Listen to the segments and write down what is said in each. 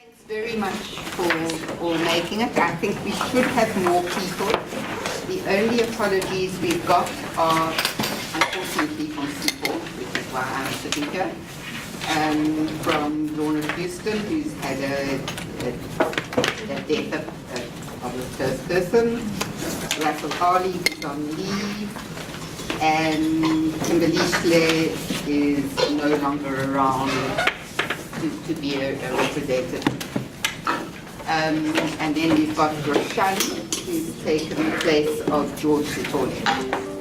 Thanks very much for making it. I think we should have more people. The only apologies we've got are unfortunately from Seaport, which is why I'm sitting here, from Lorna Houston, who's had a death of a first person, Russell Harley, who's on leave, and Kimberly Schle is no longer around to be a representative. And then we've got Roshani, who's taken the place of George Sitole.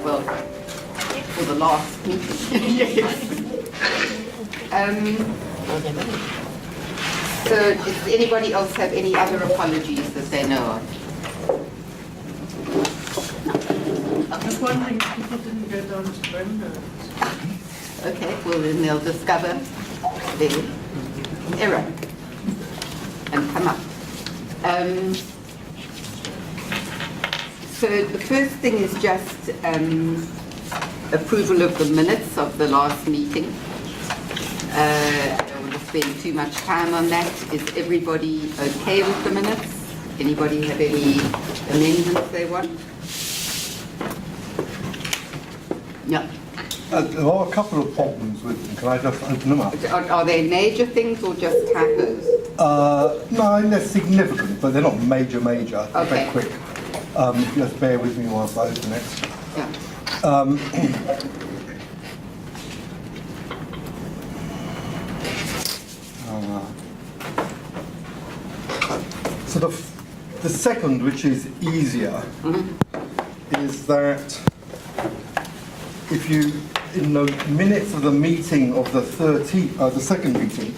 Well, for the last meeting. Yes. So does anybody else have any other apologies that they know of? I was wondering if people didn't go down to Brenda. Okay, well then they'll discover their error and come up. So the first thing is just approval of the minutes of the last meeting. I don't want to spend too much time on that. Is everybody okay with the minutes? Anybody have any amendments they want? No. There are a couple of problems with them. Can I just open them up? Are they major things or just typos? No, they're significant, but they're not major. Okay. Very quick. Just bear with me whilst I open it. Yeah. So the second, which is easier, is that if you, in the minutes of the meeting of the second meeting.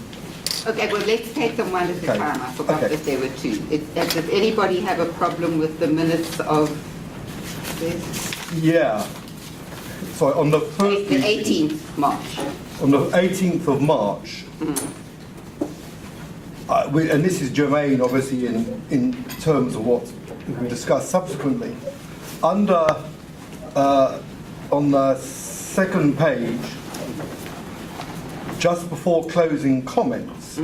Okay, well, let's take them one at a time. I forgot Okay. that there were two. Does anybody have a problem with the minutes of this? Yeah. So on the first The meeting, 18th March. on the 18th of March, and this is germane, obviously, in terms of what we discussed subsequently. On the second page, just before closing comments,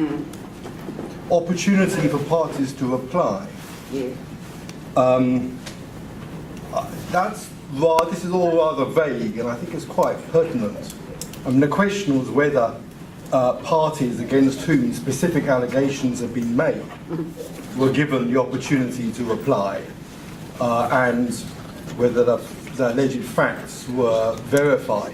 opportunity for parties to reply. Yeah. This is all rather vague, and I think it's quite pertinent. I mean, the question was whether parties against whom specific allegations have been made were given the opportunity to reply, and whether the alleged facts were verified.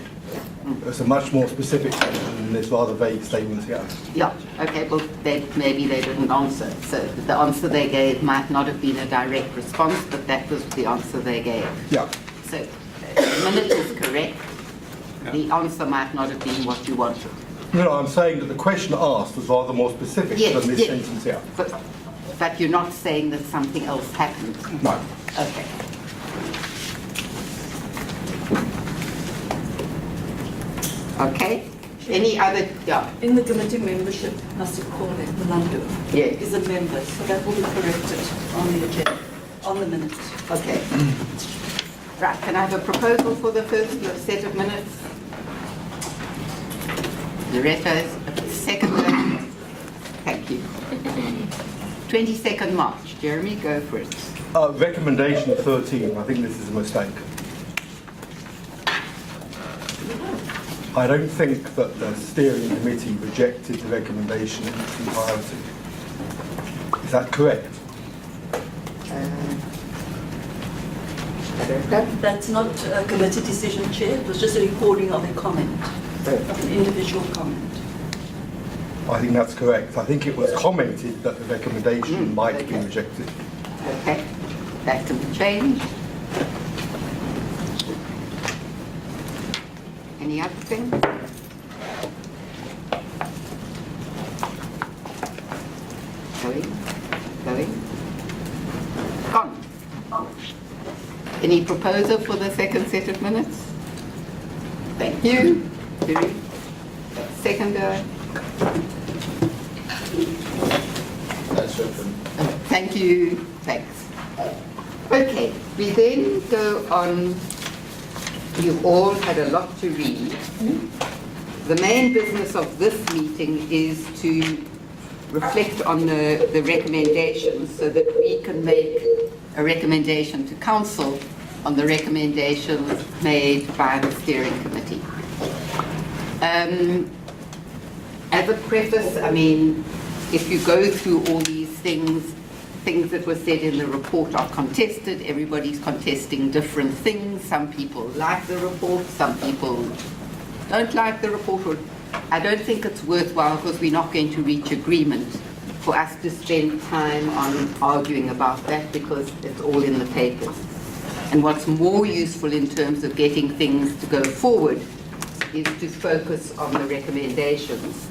It's a much more specific question than this rather vague statement here. Yeah, okay, well, maybe they didn't answer. So the answer they gave might not have been a direct response, but that was the answer they gave. Yeah. So the minute is correct. The answer might not have been what you wanted. No, I'm saying that the question asked was rather more specific than this sentence here. But you're not saying that something else happened? No. Okay. Okay. Any other? Yeah. In the committee membership, Nasikole Mlando Yes. is a member, so that will be corrected on the agenda, on the minutes. Okay. Right. Can I have a proposal for the first set of minutes? Loretta's second. Thank you. 22nd March. Jeremy, go for it. Recommendation 13. I think this is a mistake. I don't think that the steering committee rejected the recommendation in its entirety. Is that correct? That's not a committee decision, Chair. It was just a recording of a comment, of an individual comment. I think that's correct. I think it was commented that the recommendation might be rejected. Okay. That can be changed. Any other things? Going. Gone. Any proposal for the second set of minutes? Thank you. Seconder. Thank you. Thanks. Okay, we then go on. You've all had a lot to read. The main business of this meeting is to reflect on the recommendations so that we can make a recommendation to council on the recommendations made by the steering committee. As a preface, I mean, if you go through all these things that were said in the report are contested. Everybody's contesting different things. Some people like the report, some people don't like the report. Or I don't think it's worthwhile, because we're not going to reach agreement, for us to spend time on arguing about that, because it's all in the papers. And what's more useful in terms of getting things to go forward is to focus on the recommendations.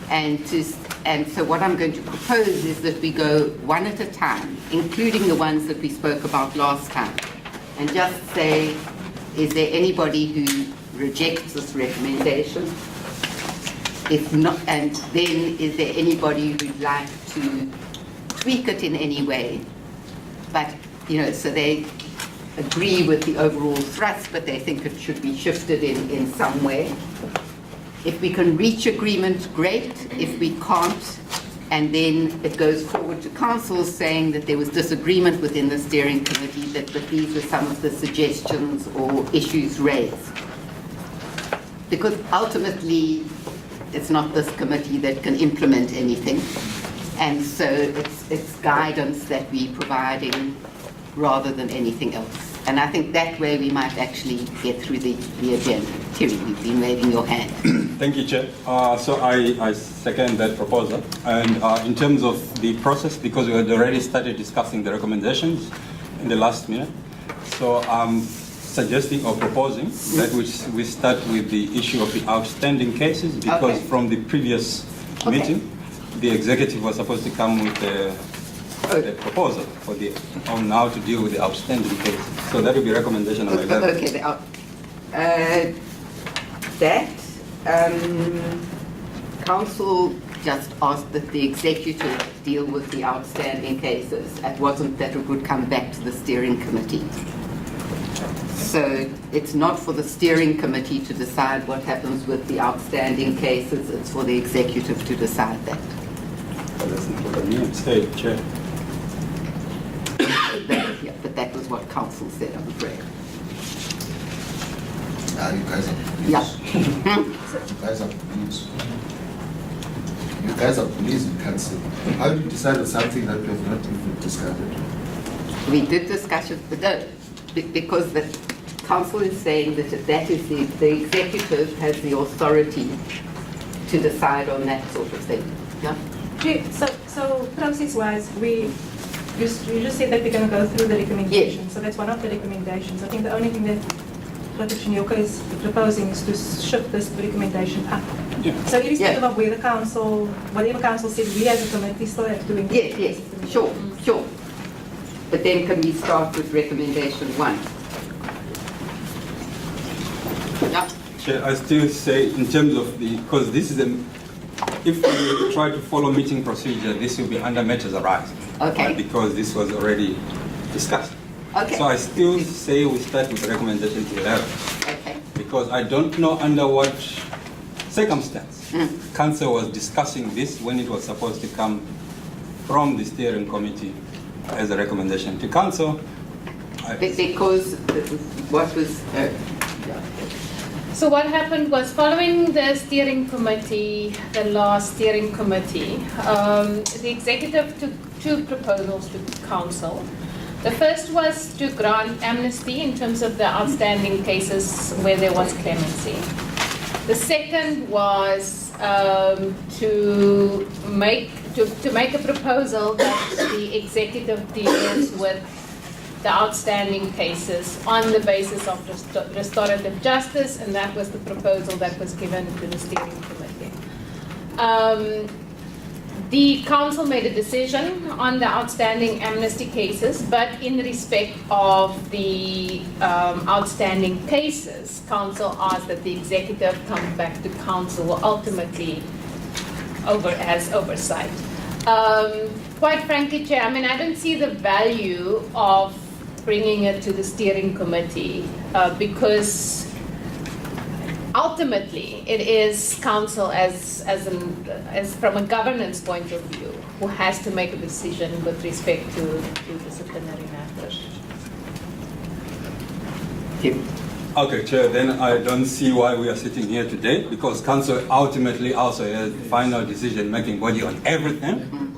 And so what I'm going to propose is that we go one at a time, including the ones that we spoke about last time, and just say, is there anybody who rejects this recommendation? If not, and then is there anybody who'd like to tweak it in any way? But, so they agree with the overall thrust, but they think it should be shifted in some way. If we can reach agreement, great. If we can't, and then it goes forward to council saying that there was disagreement within the steering committee, that these were some of the suggestions or issues raised. Because ultimately, it's not this committee that can implement anything. And so it's guidance that we're providing rather than anything else. And I think that way we might actually get through the agenda. Thierry, you've been waving your hand. Thank you, Chair. So I second that proposal. And in terms of the process, because we had already started discussing the recommendations in the last minute, so I'm suggesting or proposing that we start with the issue of the outstanding cases, because from the previous meeting, the executive was supposed to come with the proposal on how to deal with the outstanding cases. So that will be recommendation number 11. Okay, council just asked that the executive deal with the outstanding cases. It wasn't that it would come back to the steering committee. So it's not for the steering committee to decide what happens with the outstanding cases. It's for the executive to decide that. That's not what I mean. Say, Chair. But that was what council said, I'm afraid. You guys are police. Yeah. You guys are police. You guys are police in council. How do you decide on something that we have not even discussed? We did discuss it, but no, because the council is saying that that is the executive has the authority to decide on that sort of thing. Yeah. So process-wise, you just said that we're going to go through the recommendations. Yes. So that's one of the recommendations. I think the only thing that Nyoka is proposing is to shift this recommendation up. Yeah. So irrespective of where the council, whatever council says, we as a committee still have to engage. Yes, sure. But then can we start with recommendation 1? Yeah. Chair, I still say in terms of because this is if we try to follow meeting procedure, this will be under matters arising. Okay. Because this was already discussed. Okay. So I still say we start with the recommendation to 11. Okay. Because I don't know under what circumstance council was discussing this when it was supposed to come from the steering committee as a recommendation to council. Because what was... So what happened was, following the steering committee, the last steering committee, the executive took 2 proposals to council. The first was to grant amnesty in terms of the outstanding cases where there was clemency. The second was to make a proposal that the executive deals with the outstanding cases on the basis of restorative justice, and that was the proposal that was given to the steering committee. The council made a decision on the outstanding amnesty cases, but in respect of the outstanding cases, council asked that the executive come back to council ultimately as oversight. Quite frankly, Chair, I don't see the value of bringing it to the steering committee because ultimately, it is council as from a governance point of view who has to make a decision with respect to disciplinary matters. Tim. Okay, Chair, then I don't see why we are sitting here today, because Council ultimately also has the final decision-making body on everything.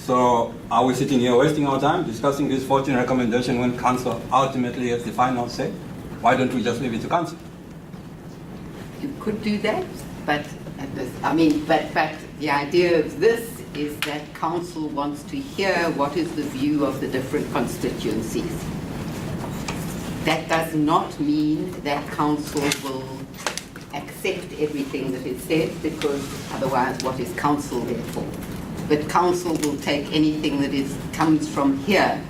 So are we sitting here wasting our time discussing this 14 recommendation when Council ultimately has the final say? Why don't we just leave it to Council? You could do that, but but the idea of this is that council wants to hear what is the view of the different constituencies. That does not mean that council will accept everything that is said, because otherwise what is council there for? But council will take anything that comes from here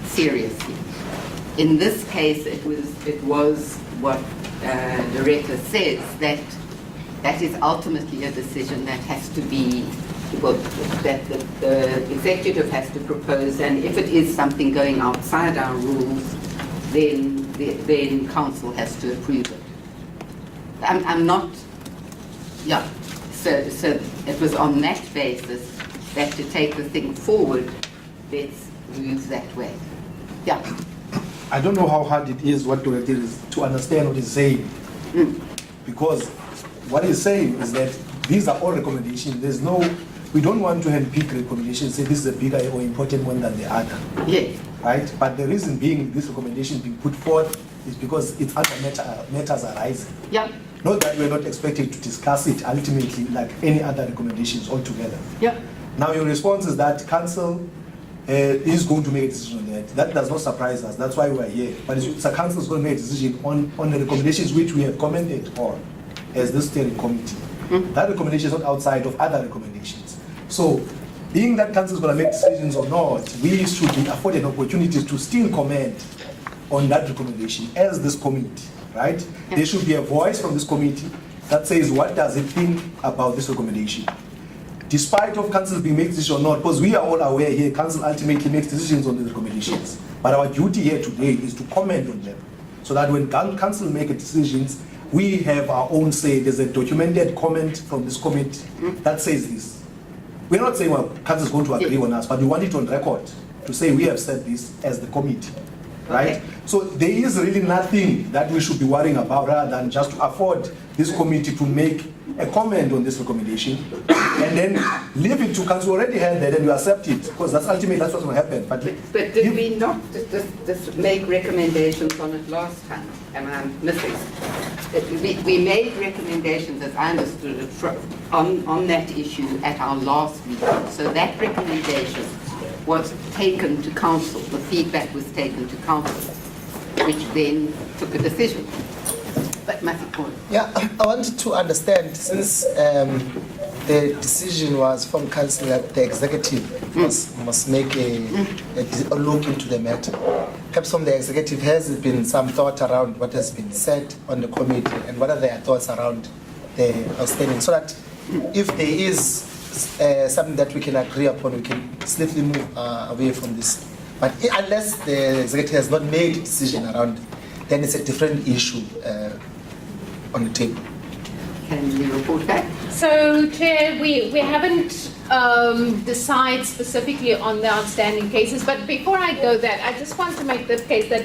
seriously. In this case, it was what Loretta says, that is ultimately a decision that has to be, well, that the executive has to propose, and if it is something going outside our rules, then council has to approve it. I'm not, yeah. So it was on that basis that to take the thing forward, let's move that way. Yeah. I don't know how hard it is what to understand what he's saying. Because what he's saying is that these are all recommendations. We don't want to handpick recommendations, say this is a bigger or important one than the other. Yes. Right? But the reason being this recommendation being put forth is because it's other matters arising. Yeah. Not that we're not expected to discuss it ultimately like any other recommendations altogether. Yeah. Now your response is that council is going to make a decision on that. That does not surprise us. That's why we are here. But the council is going to make a decision on the recommendations which we have commented on as the steering committee. That recommendation is not outside of other recommendations. So, being that council is going to make decisions or not, we should be afforded opportunities to still comment on that recommendation as this committee, right? Yeah. There should be a voice from this committee that says what does it think about this recommendation. Despite of council being made decision or not, because we are all aware here, council ultimately makes decisions on the recommendations. But our duty here today is to comment on them, so that when council make decisions, we have our own say. There's a documented comment from this committee that says this. We're not saying, well, council is going to agree on us, but we want it on record to say we have said this as the committee, right? Okay. So there is really nothing that we should be worrying about rather than just to afford this committee to make a comment on this recommendation and then leave it to council. Already had that and you accept it, because that's ultimately that's what's going to happen. But did we not just make recommendations on it last time? Am I missing? We made recommendations, as I understood it, on that issue at our last meeting. So that recommendation was taken to council. The feedback was taken to council, which then took a decision. But Matthew, yeah, I wanted to understand, since the decision was from council that the executive must make a look into the matter. Perhaps from the executive, has there been some thought around what has been said on the committee, and what are their thoughts around the outstanding, so that if there is something that we can agree upon, we can swiftly move away from this. But unless the executive has not made a decision around, then it's a different issue on the table. can you report back? So, Chair, we haven't decided specifically on the outstanding cases, but before I go that, I just want to make the case that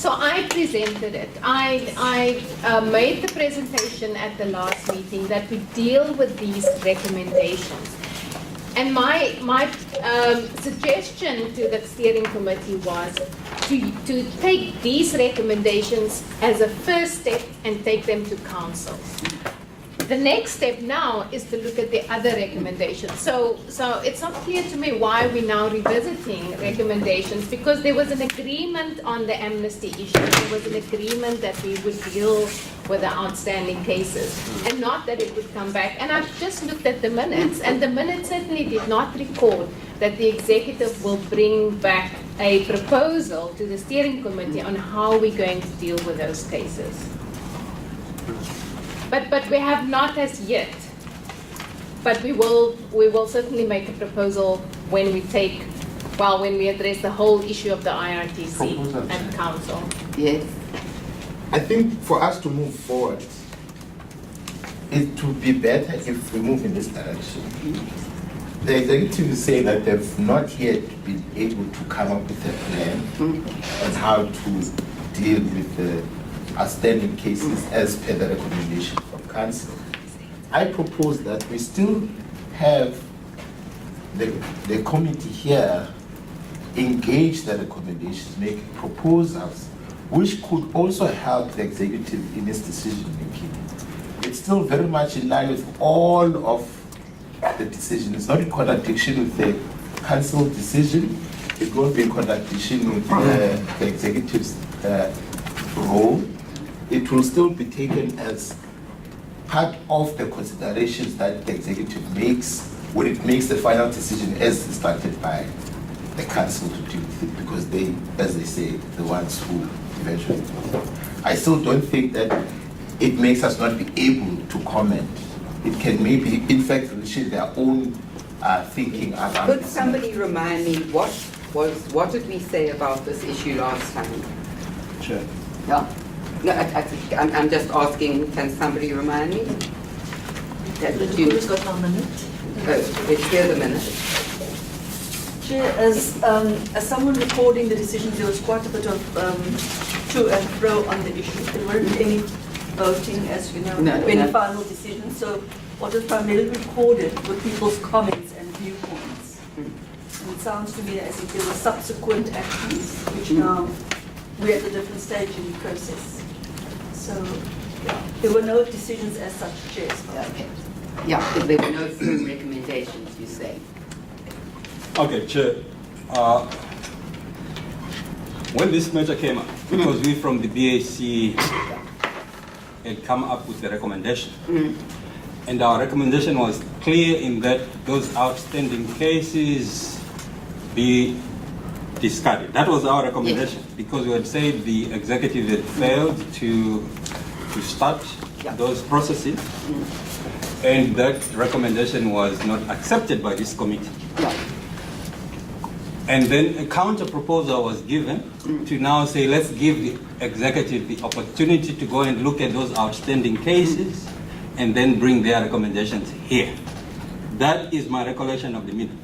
so I presented it. I made the presentation at the last meeting that we deal with these recommendations. And my suggestion to the steering committee was to take these recommendations as a first step and take them to council. The next step now is to look at the other recommendations. So it's not clear to me why we're now revisiting recommendations, because there was an agreement on the amnesty issue. There was an agreement that we would deal with the outstanding cases, and not that it would come back. And I've just looked at the minutes, and the minutes certainly did not record that the executive will bring back a proposal to the steering committee on how we're going to deal with those cases. But we have not as yet. But we will certainly make a proposal when we address the whole issue of the IRTC Proposal. and council. Yes. I think for us to move forward, it would be better if we move in this direction. The executive is saying that they've not yet been able to come up with a plan on how to deal with the outstanding cases as per the recommendation from council. I propose that we still have the committee here engage the recommendations, make proposals, which could also help the executive in its decision making. It's still very much in line with all of the decision. It's not in contradiction with the council decision. It won't be in contradiction with the executive's role. It will still be taken as part of the considerations that the executive makes when it makes the final decision as instructed by the council to deal with it, because they, as they say, the ones who eventually. I still don't think that it makes us not be able to comment. It can maybe, in fact, reshape their own thinking around. Could somebody remind me what did we say about this issue last time? Chair. Yeah. No, I'm just asking, can somebody remind me? Who's got our minute? Let's hear the minute. Chair, as someone recording the decisions, there was quite a bit of to and fro on the issue. There weren't any voting, as you know, any final decisions. So what was primarily recorded were people's comments and viewpoints. And it sounds to me as if there were subsequent actions, which now we're at a different stage in the process. So yeah, there were no decisions as such, Chair. Okay. Yeah, there were no firm recommendations, you say. Okay, Chair. When this matter came up, because we from the BAC had come up with the recommendation, and our recommendation was clear in that those outstanding cases be discarded. That was our recommendation, because we had said the executive had failed to start those processes, and that recommendation was not accepted by this committee. And then a counter proposal was given to now say, let's give the executive the opportunity to go and look at those outstanding cases and then bring their recommendations here. That is my recollection of the meeting.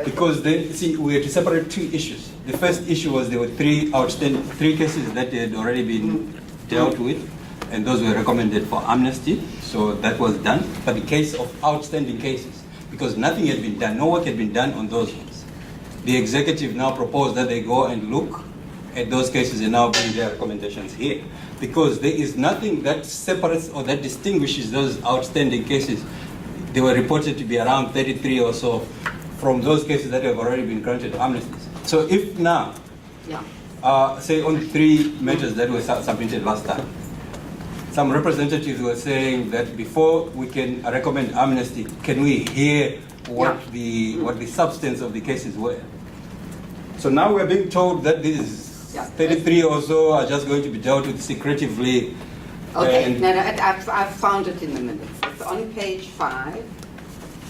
Because then, see, we had to separate two issues. The first issue was there were three cases that had already been dealt with, and those were recommended for amnesty, so that was done. But the case of outstanding cases, because nothing had been done, no work had been done on those ones. The executive now proposed that they go and look at those cases and now bring their recommendations here. Because there is nothing that separates or that distinguishes those outstanding cases. They were reported to be around 33 or so from those cases that have already been granted amnesties. So if now, say on three matters that were submitted last time, some representatives were saying that before we can recommend amnesty, can we hear what the substance of the cases were? So now we're being told that these 33 or so are just going to be dealt with secretively. Okay, I've found it in the minutes. It's on page 5.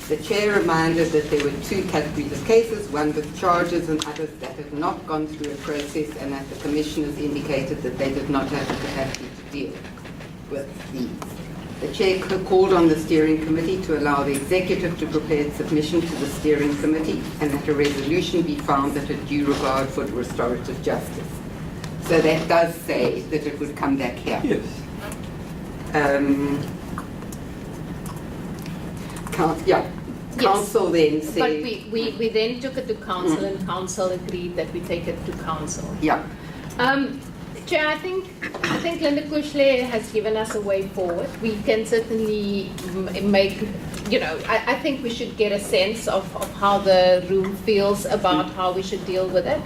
The chair reminded that there were two categories of cases, one with charges and others that had not gone through a process, and that the commissioners indicated that they did not have the capacity to deal with these. The chair called on the steering committee to allow the executive to prepare submission to the steering committee, and that a resolution be found that had due regard for restorative justice. So that does say that it would come back here. Yes. Council then said... But we then took it to council, and council agreed that we take it to council. Yeah. Chair, I think Linda Kushle has given us a way forward. We can certainly make, I think we should get a sense of how the room feels about how we should deal with it.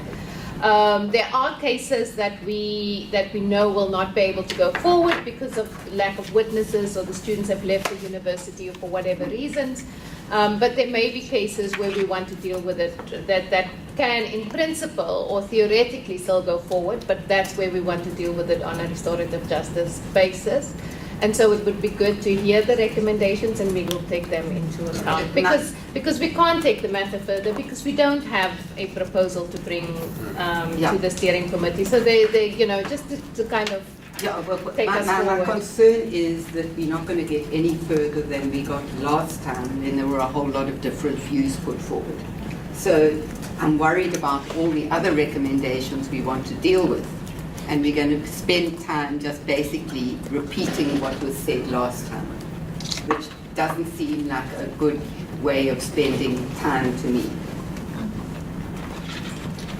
There are cases that we know will not be able to go forward because of lack of witnesses, or the students have left the university for whatever reasons. But there may be cases where we want to deal with it that can, in principle or theoretically, still go forward, but that's where we want to deal with it on a restorative justice basis. And so it would be good to hear the recommendations, and we will take them into account. Because we can't take the matter further, because we don't have a proposal to bring to the steering committee. So they just to kind of Yeah, well, take us my forward. concern is that we're not going to get any further than we got last time, and then there were a whole lot of different views put forward. So I'm worried about all the other recommendations we want to deal with, and we're going to spend time just basically repeating what was said last time, which doesn't seem like a good way of spending time to me.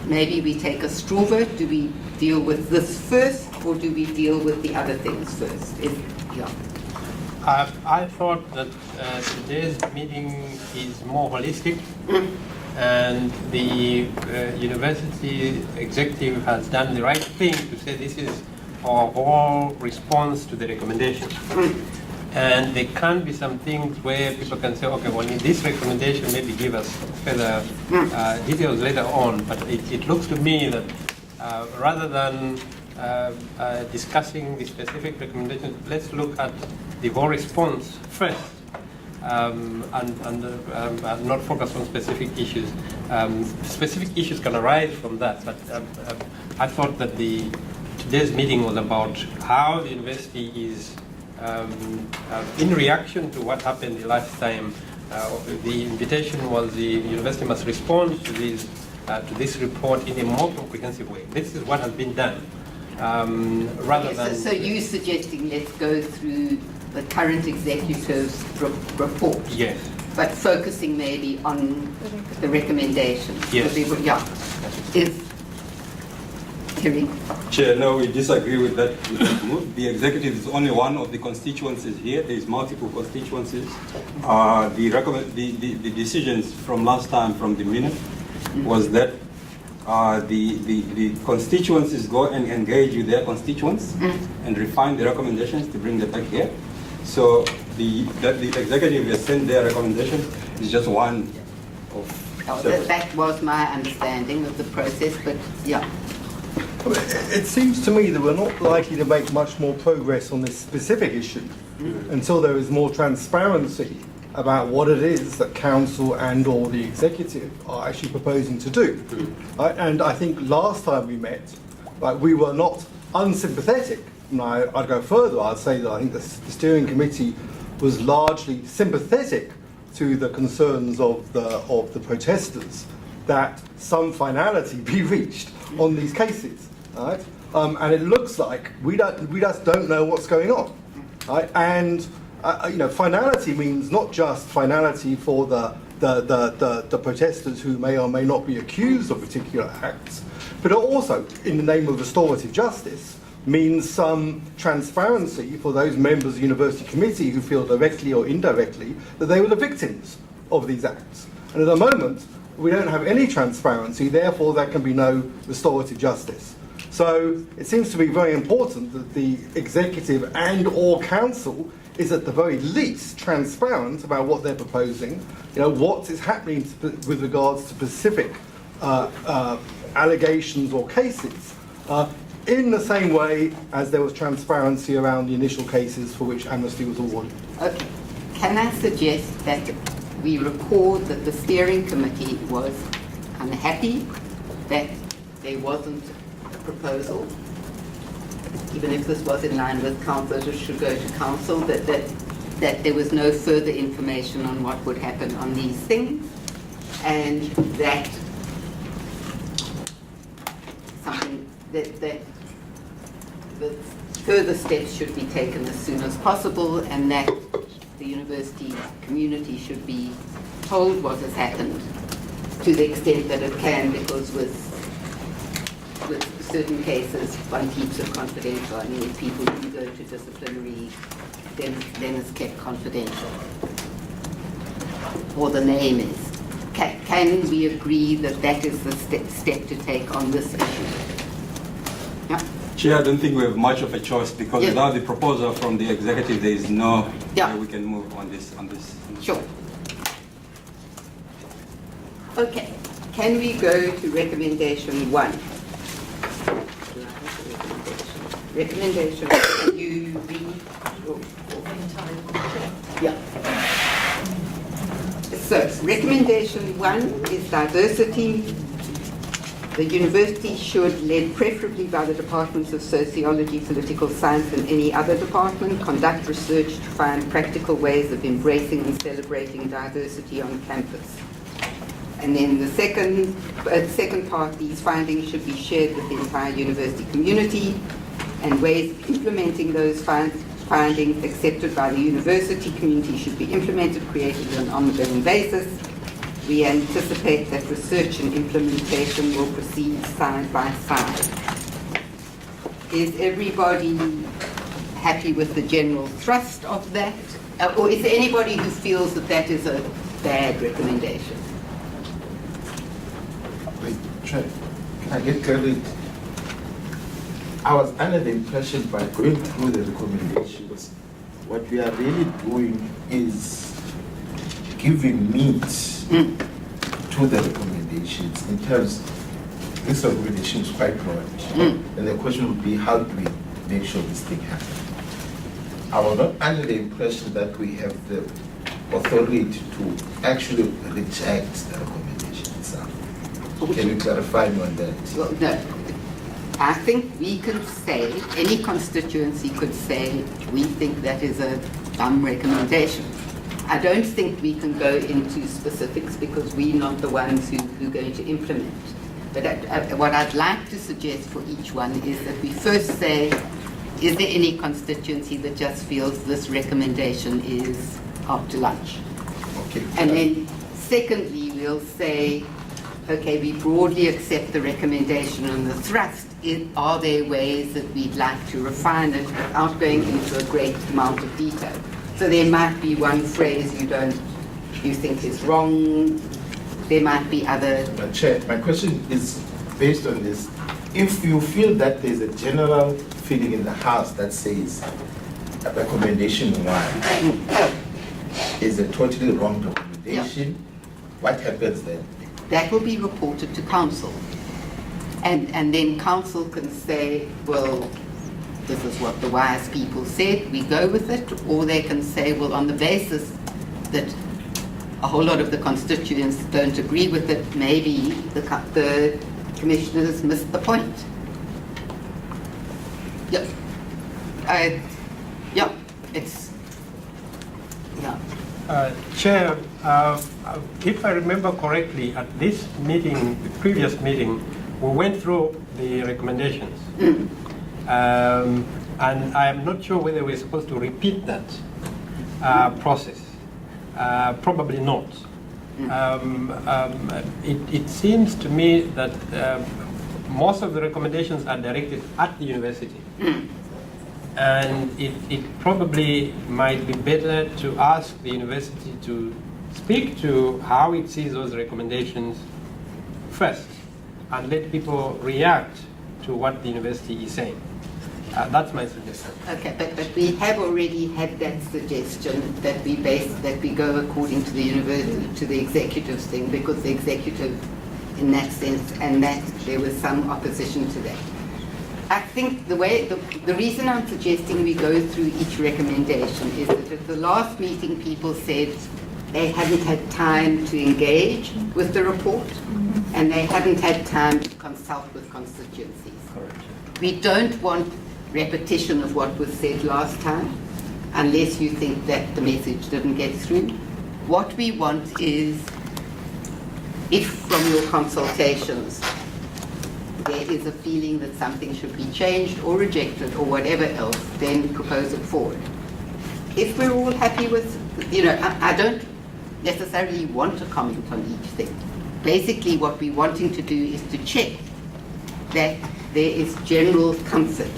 Maybe we take a straw vote. Do we deal with this first, or do we deal with the other things first? Yeah. I thought that today's meeting is more holistic, and the university executive has done the right thing to say this is our whole response to the recommendation. And there can be some things where people can say, okay, well, in this recommendation, maybe give us further details later on. But it looks to me that rather than discussing the specific recommendations, let's look at the whole response first, and not focus on specific issues. Specific issues can arise from that, but I thought that today's meeting was about how the university is in reaction to what happened the last time. The invitation was the university must respond to this report in a more comprehensive way. This is what has been done. Rather than... So you're suggesting let's go through the current executive's report? Yes. But focusing maybe on the recommendations? Yes. Yeah. Kerry? Chair, no, we disagree with that move. The executive is only one of the constituencies here. There is multiple constituencies. The decisions from last time from the minute was that the constituencies go and engage with their constituents and refine the recommendations to bring them back here. So the executive has sent their recommendation is just one of several. That was my understanding of the process, but yeah. It seems to me that we're not likely to make much more progress on this specific issue until there is more transparency about what it is that council and or the executive are actually proposing to do. And I think last time we met, we were not unsympathetic. And I'd go further. I'd say that I think the steering committee was largely sympathetic to the concerns of the protesters that some finality be reached on these cases. Right? And it looks like we just don't know what's going on. Right? And finality means not just finality for the protesters who may or may not be accused of particular acts, but also, in the name of restorative justice, means some transparency for those members of the university committee who feel directly or indirectly that they were the victims of these acts. And at the moment, we don't have any transparency, therefore there can be no restorative justice. So it seems to be very important that the executive and or council is at the very least transparent about what they're proposing, what is happening with regards to specific allegations or cases, in the same way as there was transparency around the initial cases for which amnesty was awarded. Okay. Can I suggest that we record that the steering committee was unhappy that there wasn't a proposal, even if this was in line with council, it should go to council, that there was no further information on what would happen on these things, and that the further steps should be taken as soon as possible, and that the university community should be told what has happened to the extent that it can, because with certain cases one keeps it confidential. I mean, if people do go to disciplinary, then it's kept confidential, or the name is. Can we agree that that is the step to take on this issue? Yeah. Chair, I don't think we have much of a choice, because without the proposal from the executive, there is no way we can move on this. Sure. Okay. Can we go to recommendation 1? Recommendation. Can you read? Yeah. So recommendation 1 is diversity The university should, led preferably by the departments of sociology, political science, and any other department, conduct research to find practical ways of embracing and celebrating diversity on campus. And then the second part, these findings should be shared with the entire university community, and ways of implementing those findings accepted by the university community should be implemented, created on an ongoing basis. We anticipate that research and implementation will proceed side by side. Is everybody happy with the general thrust of that? Or is there anybody who feels that that is a bad recommendation? Wait, Chair, can I get credit? I was under the impression by going through the recommendations, what we are really doing is giving meat to the recommendations in terms, this recommendation is quite broad. And the question would be, how do we make sure this thing happens? I was not under the impression that we have the authority to actually reject the recommendation itself. Can you clarify me on that? Well, no. I think we can say, any constituency could say, we think that is a dumb recommendation. I don't think we can go into specifics because we're not the ones who are going to implement. But what I'd like to suggest for each one is that we first say, is there any constituency that just feels this recommendation is after lunch? Okay. And then secondly, we'll say, okay, we broadly accept the recommendation and the thrust. Are there ways that we'd like to refine it without going into a great amount of detail? So there might be one phrase you think is wrong. There might be other. Chair, my question is based on this. If you feel that there's a general feeling in the House that says a recommendation one is a totally wrong recommendation, what happens then? That will be reported to council. And then council can say, well, this is what the wise people said, we go with it, or they can say, well, on the basis that a whole lot of the constituents don't agree with it, maybe the commissioners missed the point. Yep. Chair, if I remember correctly, at this meeting, the previous meeting, we went through the recommendations. And I am not sure whether we're supposed to repeat that process. Probably not. It seems to me that most of the recommendations are directed at the university. And it probably might be better to ask the university to speak to how it sees those recommendations first and let people react to what the university is saying. That's my suggestion. Okay, but we have already had that suggestion that we go according to the university, to the executive's thing, because the executive, in that sense, and that there was some opposition to that. I think the reason I'm suggesting we go through each recommendation is that at the last meeting people said they hadn't had time to engage with the report and they hadn't had time to consult with constituencies. Correct. We don't want repetition of what was said last time unless you think that the message didn't get through. What we want is, if from your consultations there is a feeling that something should be changed or rejected or whatever else, then propose it forward. If we're all happy with, I don't necessarily want to comment on each thing. Basically what we're wanting to do is to check that there is general comfort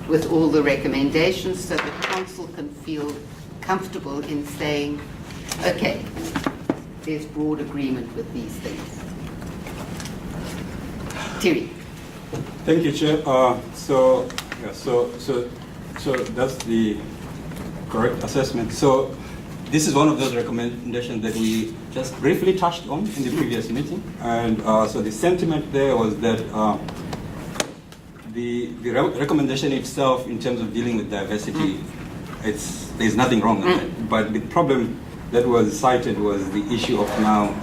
with all the recommendations so that council can feel comfortable in saying, okay, there's broad agreement with these things. Terry. Thank you, Chair. So that's the correct assessment. So this is one of those recommendations that we just briefly touched on in the previous meeting. And so the sentiment there was that the recommendation itself, in terms of dealing with diversity, there's nothing wrong with that. But the problem that was cited was the issue of now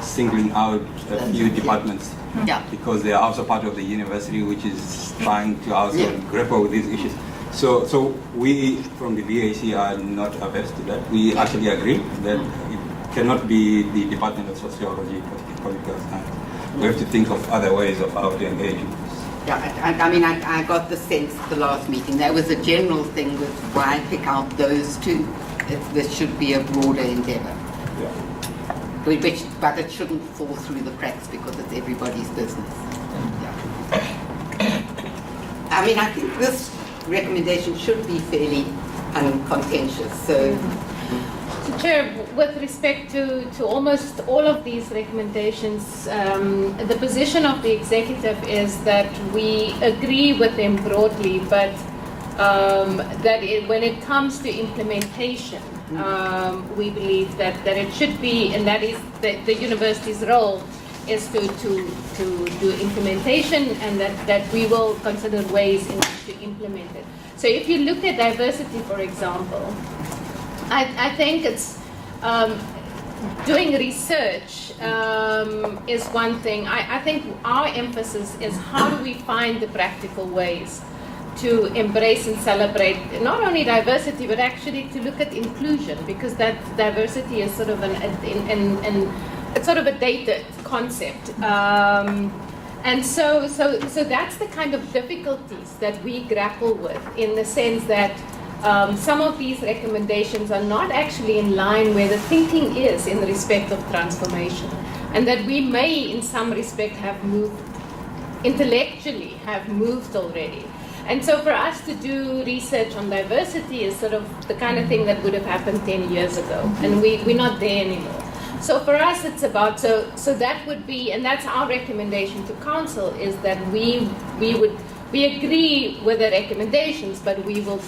singling out a few departments Yeah. because they are also part of the university, which is trying to also grapple with these issues. So we from the VAC are not averse to that. We actually agree that it cannot be the Department of Sociology, Political Science. We have to think of other ways of how to engage with this. Yeah, I mean, I got the sense at the last meeting, that was a general thing with why pick out those two. This should be a broader endeavour. But it shouldn't fall through the cracks because it's everybody's business. Yeah. I mean, I think this recommendation should be fairly uncontentious. So, Chair, with respect to almost all of these recommendations, the position of the executive is that we agree with them broadly, but when it comes to implementation, we believe that it should be, and that is the university's role is to do implementation, and that we will consider ways in which to implement it. So if you look at diversity, for example, I think it's doing research is one thing. I think our emphasis is how do we find the practical ways to embrace and celebrate not only diversity but actually to look at inclusion, because that diversity is sort of it's sort of a dated concept. And so that's the kind of difficulties that we grapple with, in the sense that some of these recommendations are not actually in line where the thinking is in respect of transformation, and that we may in some respect have moved, intellectually have moved already. And so for us to do research on diversity is sort of the kind of thing that would have happened 10 years ago, and we're not there anymore. So for us it's about, so that would be, and that's our recommendation to council, is that we agree with the recommendations, but we will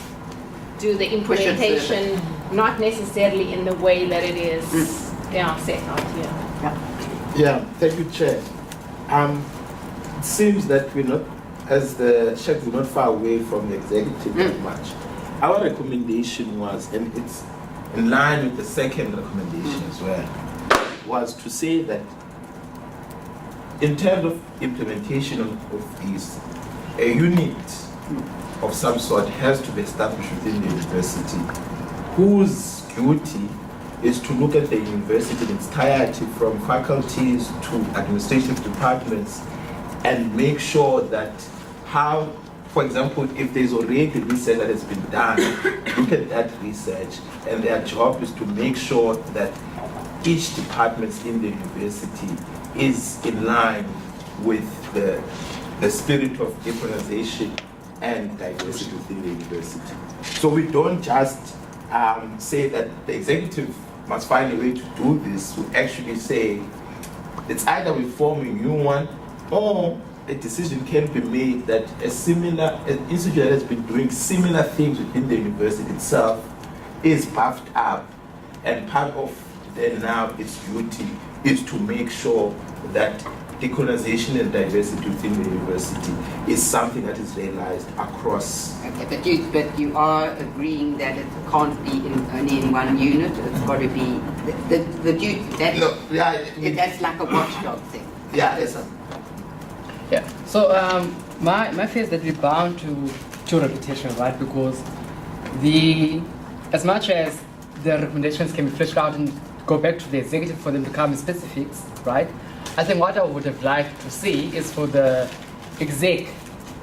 do the implementation not necessarily in the way that it is set out here. Yeah, thank you, Chair. It seems that we're not, as the Sheikh, we're not far away from the executive that much. Our recommendation was, and it's in line with the second recommendation as well, was to say that in terms of implementation of these, a unit of some sort has to be established within the university, whose duty is to look at the university in its entirety, from faculties to administrative departments, and make sure that how, for example, if there's already research that has been done, look at that research, and their job is to make sure that each department in the university is in line with the spirit of equalization and diversity within the university. So we don't just say that the executive must find a way to do this. We actually say it's either we form a new one, or a decision can be made that an institute that has been doing similar things within the university itself is buffed up, and part of then now its duty is to make sure that equalization and diversity within the university is something that is realized across. Okay, but you are agreeing that it can't be only in one unit. It's got to be the duty. That's like a watchdog thing. Yeah, yes, sir. Yeah. So my fear is that we're bound to repetition, right? Because as much as the recommendations can be fleshed out and go back to the executive for them to come in specifics, right? I think what I would have liked to see is for the exec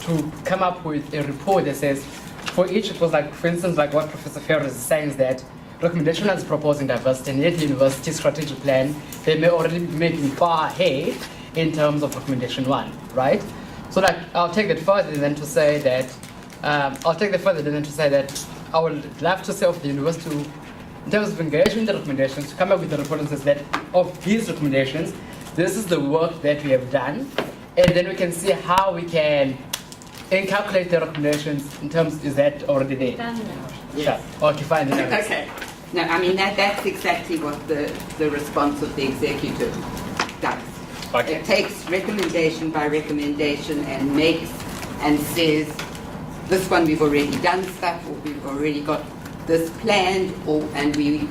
to come up with a report that says, for each, it was like, for instance, like what Professor Ferris is saying, is that recommendation is proposing diversity, and yet the university strategic plan, they may already be making far ahead in terms of recommendation 1, right? So like, I'll take that further than to say that, I would love to say of the university to, in terms of engagement in the recommendations, to come up with the report and says that of these recommendations, this is the work that we have done, and then we can see how we can calculate the recommendations in terms, is that already there? Done now. Yes. Sure. Okay, fine. Okay. No, I mean, that's exactly what the response of the executive does. Okay. It takes recommendation by recommendation and makes and says, this one we've already done stuff, or we've already got this planned, and we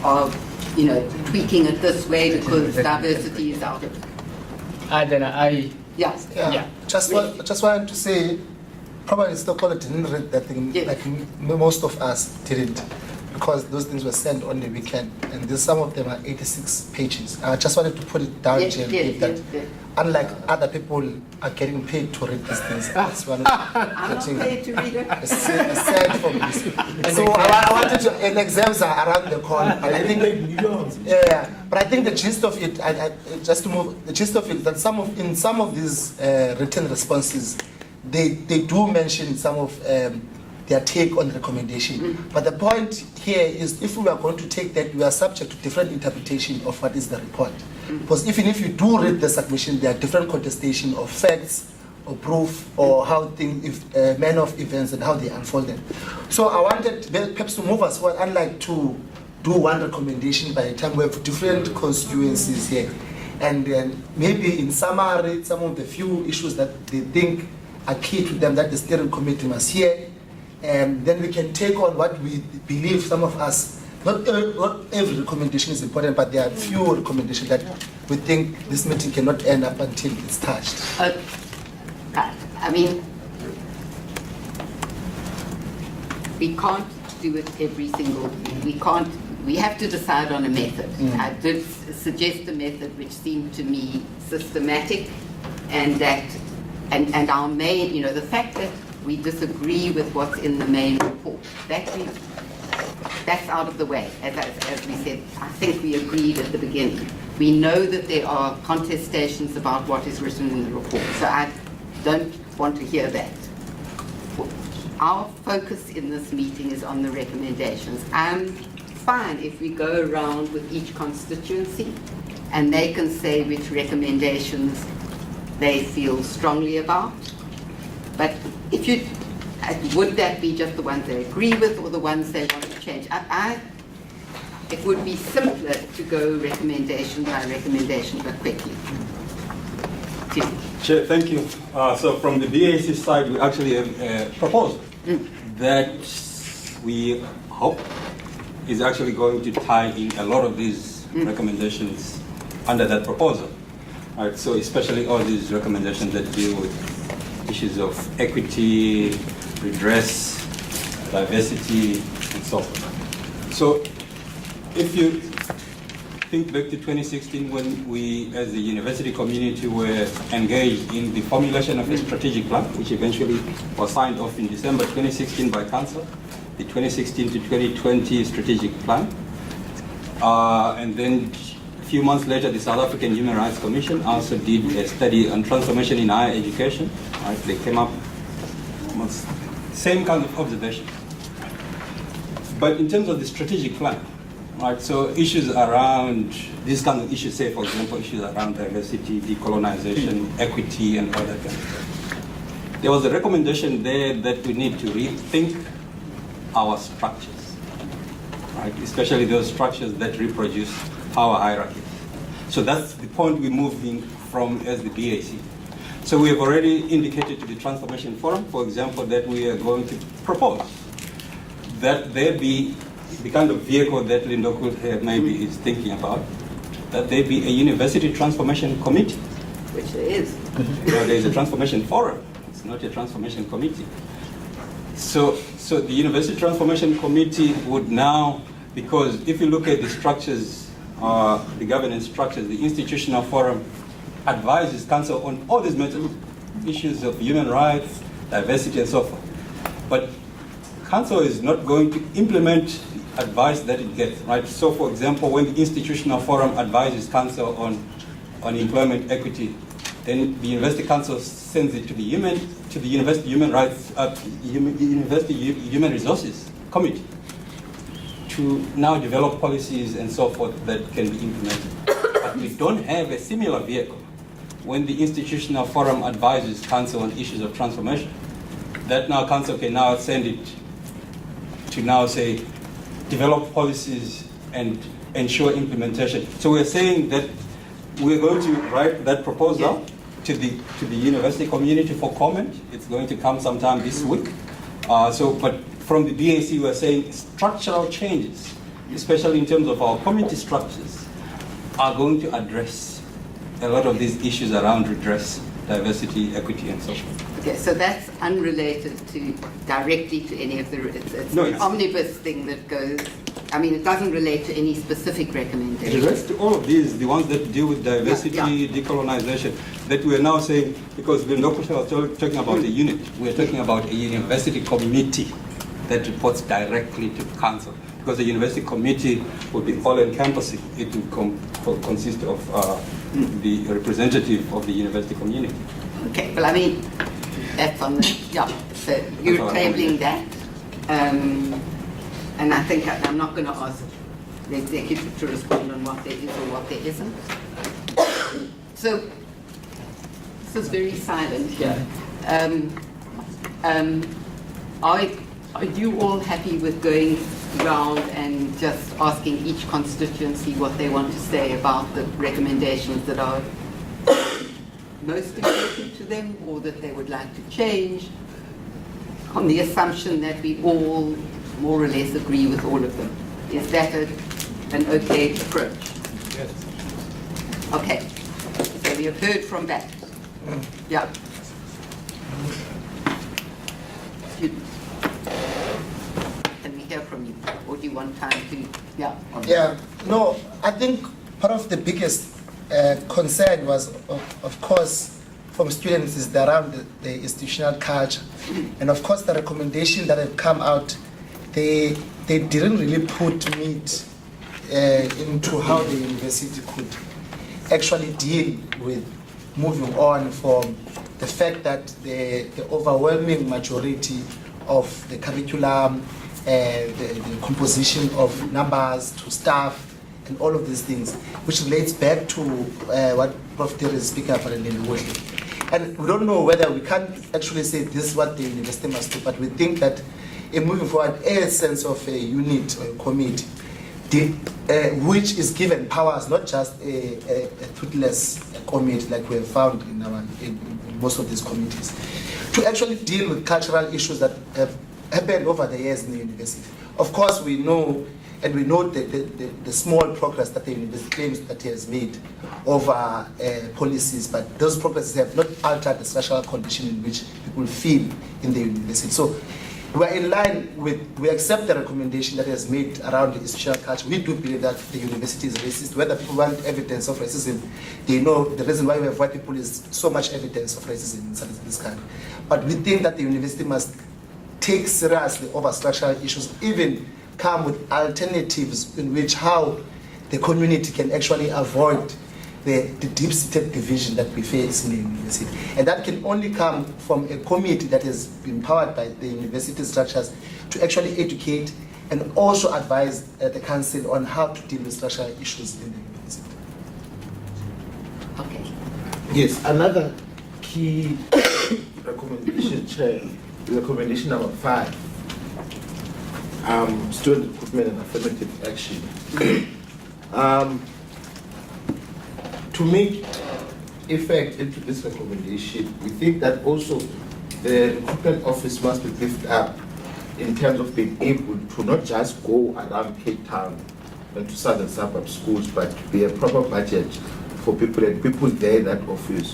of, you know, tweaking it this way because diversity is out of it. I don't know. Yes. Yeah. Just wanted to say, probably Stockholm didn't read that thing, Yes. like most of us didn't, because those things were sent on the weekend, and some of them are 86 pages. I just wanted to put it down Yes, here, yes, that yes. unlike other people are getting paid to read these things. That's one of I'm not paid to read it. aside from this. So I wanted to, and exams are around the corner. But I think, yeah, but I think the gist of it, just to move, the gist of it, that in some of these written responses, they do mention some of their take on the recommendation. But the point here is, if we are going to take that, we are subject to different interpretation of what is the report. Because even if you do read the submission, there are different contestation of facts or proof or how things, manner of events and how they unfolded. So I wanted perhaps to move us forward, unlike to do one recommendation by the time we have different constituencies here. And then maybe in summary, some of the few issues that they think are key to them that the steering committee must hear. And then we can take on what we believe some of us, not every recommendation is important, but there are few recommendations that we think this meeting cannot end up until it's touched. I mean, we can't do it every single, we have to decide on a method. I did suggest a method which seemed to me systematic, and that, and our main, you know, the fact that we disagree with what's in the main report, that's out of the way. As we said, I think we agreed at the beginning. We know that there are contestations about what is written in the report, so I don't want to hear that. Our focus in this meeting is on the recommendations. I'm fine if we go around with each constituency and they can say which recommendations they feel strongly about. But if you, would that be just the ones they agree with or the ones they want to change? It would be simpler to go recommendation by recommendation, but quickly. Chair, thank you. So from the BAC side, we actually have a proposal that we hope is actually going to tie in a lot of these recommendations under that proposal. All right, so especially all these recommendations that deal with issues of equity, redress, diversity, and so forth. So if you think back to 2016 when we, as the university community, were engaged in the formulation of a strategic plan, which eventually was signed off in December 2016 by Council, the 2016 to 2020 strategic plan. And then a few months later, the South African Human Rights Commission also did a study on transformation in higher education. Right? They came up almost same kind of observation. But in terms of the strategic plan, right, so issues around these kind of issues, say for example, issues around diversity, decolonization, equity, and all that kind of stuff. There was a recommendation there that we need to rethink our structures, right? Especially those structures that reproduce power hierarchies. So that's the point we're moving from as the BAC. So we have already indicated to the Transformation Forum, for example, that we are going to propose that there be the kind of vehicle that Lindoku maybe is thinking about, that there be a University Transformation Committee. Which there is. There is a Transformation Forum, it's not a Transformation Committee. So the University Transformation Committee would now, because if you look at the structures, the governance structures, the Institutional Forum advises Council on all these matters, issues of human rights, diversity, and so forth. But Council is not going to implement the advice that it gets, right? So, for example, when the Institutional Forum advises Council on employment equity, then the University Council sends it to the University Human Rights, University Human Resources Committee to now develop policies and so forth that can be implemented. But we don't have a similar vehicle when the Institutional Forum advises Council on issues of transformation. That now Council can now send it to now say, develop policies and ensure implementation. So we're saying that we're going to write that proposal to the university community for comment. It's going to come sometime this week. But from the BAC, we're saying structural changes especially in terms of our community structures, are going to address a lot of these issues around redress, diversity, equity, and so forth. Okay, so that's unrelated directly to any of the, it's No, an it's- omnibus thing that goes, I mean, it doesn't relate to any specific It recommendation. relates to all of these, the ones that deal with diversity, Yeah. decolonization, that we are now saying, because the local was talking about a unit, we are talking about a university committee that reports directly to council. Because the university committee will be all-encompassing. It will consist of the representative of the university community. Okay, well, I mean, that's on the, yeah, so you're That's all right. tabling that. And I think I'm not going to ask the executive to respond on what there is or what there isn't. So, this is very silent here. Are you all happy with going round and just asking each constituency what they want to say about the recommendations that are most important to them or that they would like to change, on the assumption that we all more or less agree with all of them? Is that an okay approach? Yes. Okay, so we have heard from that. Yeah. Can we hear from you, or do you want time to, yeah? Yeah, no, I think part of the biggest concern was, of course, from students is around the institutional culture. And of course, the recommendation that have come out, they didn't really put meat into how the university could actually deal with moving on from the fact that the overwhelming majority of the curriculum, the composition of numbers to staff, and all of these things, which relates back to what Prof. Terry is speaking about in the And we don't know whether we can't actually say this is what the university must do, but we think that in moving forward, a sense of a unit or a committee, which is given powers, not just a toothless committee like we have found in most of these committees, to actually deal with cultural issues that have happened over the years in the university. Of course, we know, and we know the small progress that the university claims that it has made over policies, but those progresses have not altered the social condition in which people feel in the university. So we are in line with, we accept the recommendation that is made around the institutional culture. We do believe that the university is racist. Whether people want evidence of racism, they know the reason why we have white people is so much evidence of racism in this country. But we think that the university must take seriously over structural issues, even come with alternatives in which how the community can actually avoid the deep-seated division that we face in the university. And that can only come from a committee that is empowered by the university structures to actually educate and also advise the council on how to deal with structural issues in the university. Okay. Yes, another key recommendation, Chair, recommendation number 5, student recruitment and affirmative action. To make effect into this recommendation, we think that also the recruitment office must be beefed up in terms of being able to not just go around Cape Town and to southern suburb schools, but to be a proper budget for people and people there in that office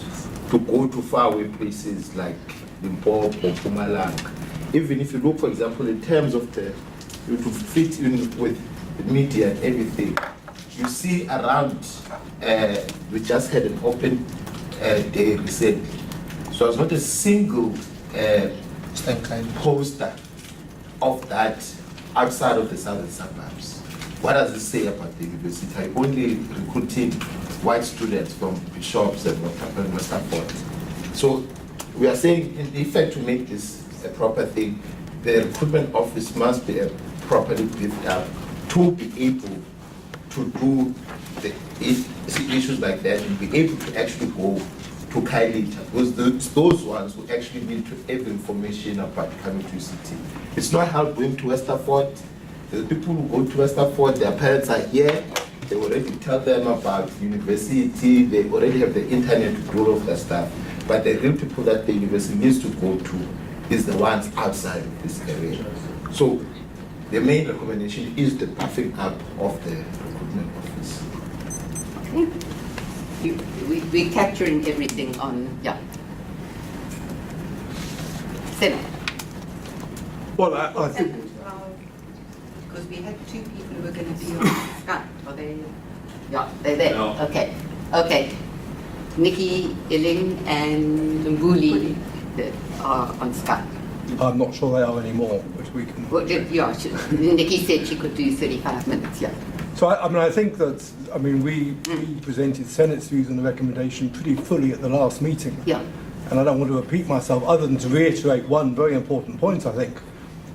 to go to faraway places like Limpopo or Mpumalanga. Even if you look, for example, in terms of to fit in with the media and everything, you see around, we just had an open day recently. So there's not a single poster of that outside of the southern suburbs. What does it say about the university? Only recruiting white students from Bishops and Western. So we are saying, in effect, to make this a proper thing, the recruitment office must be properly beefed up to be able to do the issues like that and be able to actually go to Kailita, because those ones who actually need to have information about coming to UCT. It's not how going to Westerford. The people who go to Westerford, their parents are here, they already tell them about university, they already have the internet to do all of that stuff. But the real people that the university needs to go to is the ones outside of this area. So the main recommendation is the buffing up of the recruitment office. We're capturing everything on, yeah. Senate. Well, I think, Because we had two people who were going to be on Skype. Are they? Yeah, they're there. No. Okay. Okay. Nikki, Illing, and Mbuli are on Skype. I'm not sure they are anymore, which we can. Well, yeah, Nikki said she could do 35 minutes, yeah. So I think that, we presented Senate's views on the recommendation pretty fully at the last meeting. Yeah. And I don't want to repeat myself other than to reiterate one very important point, I think,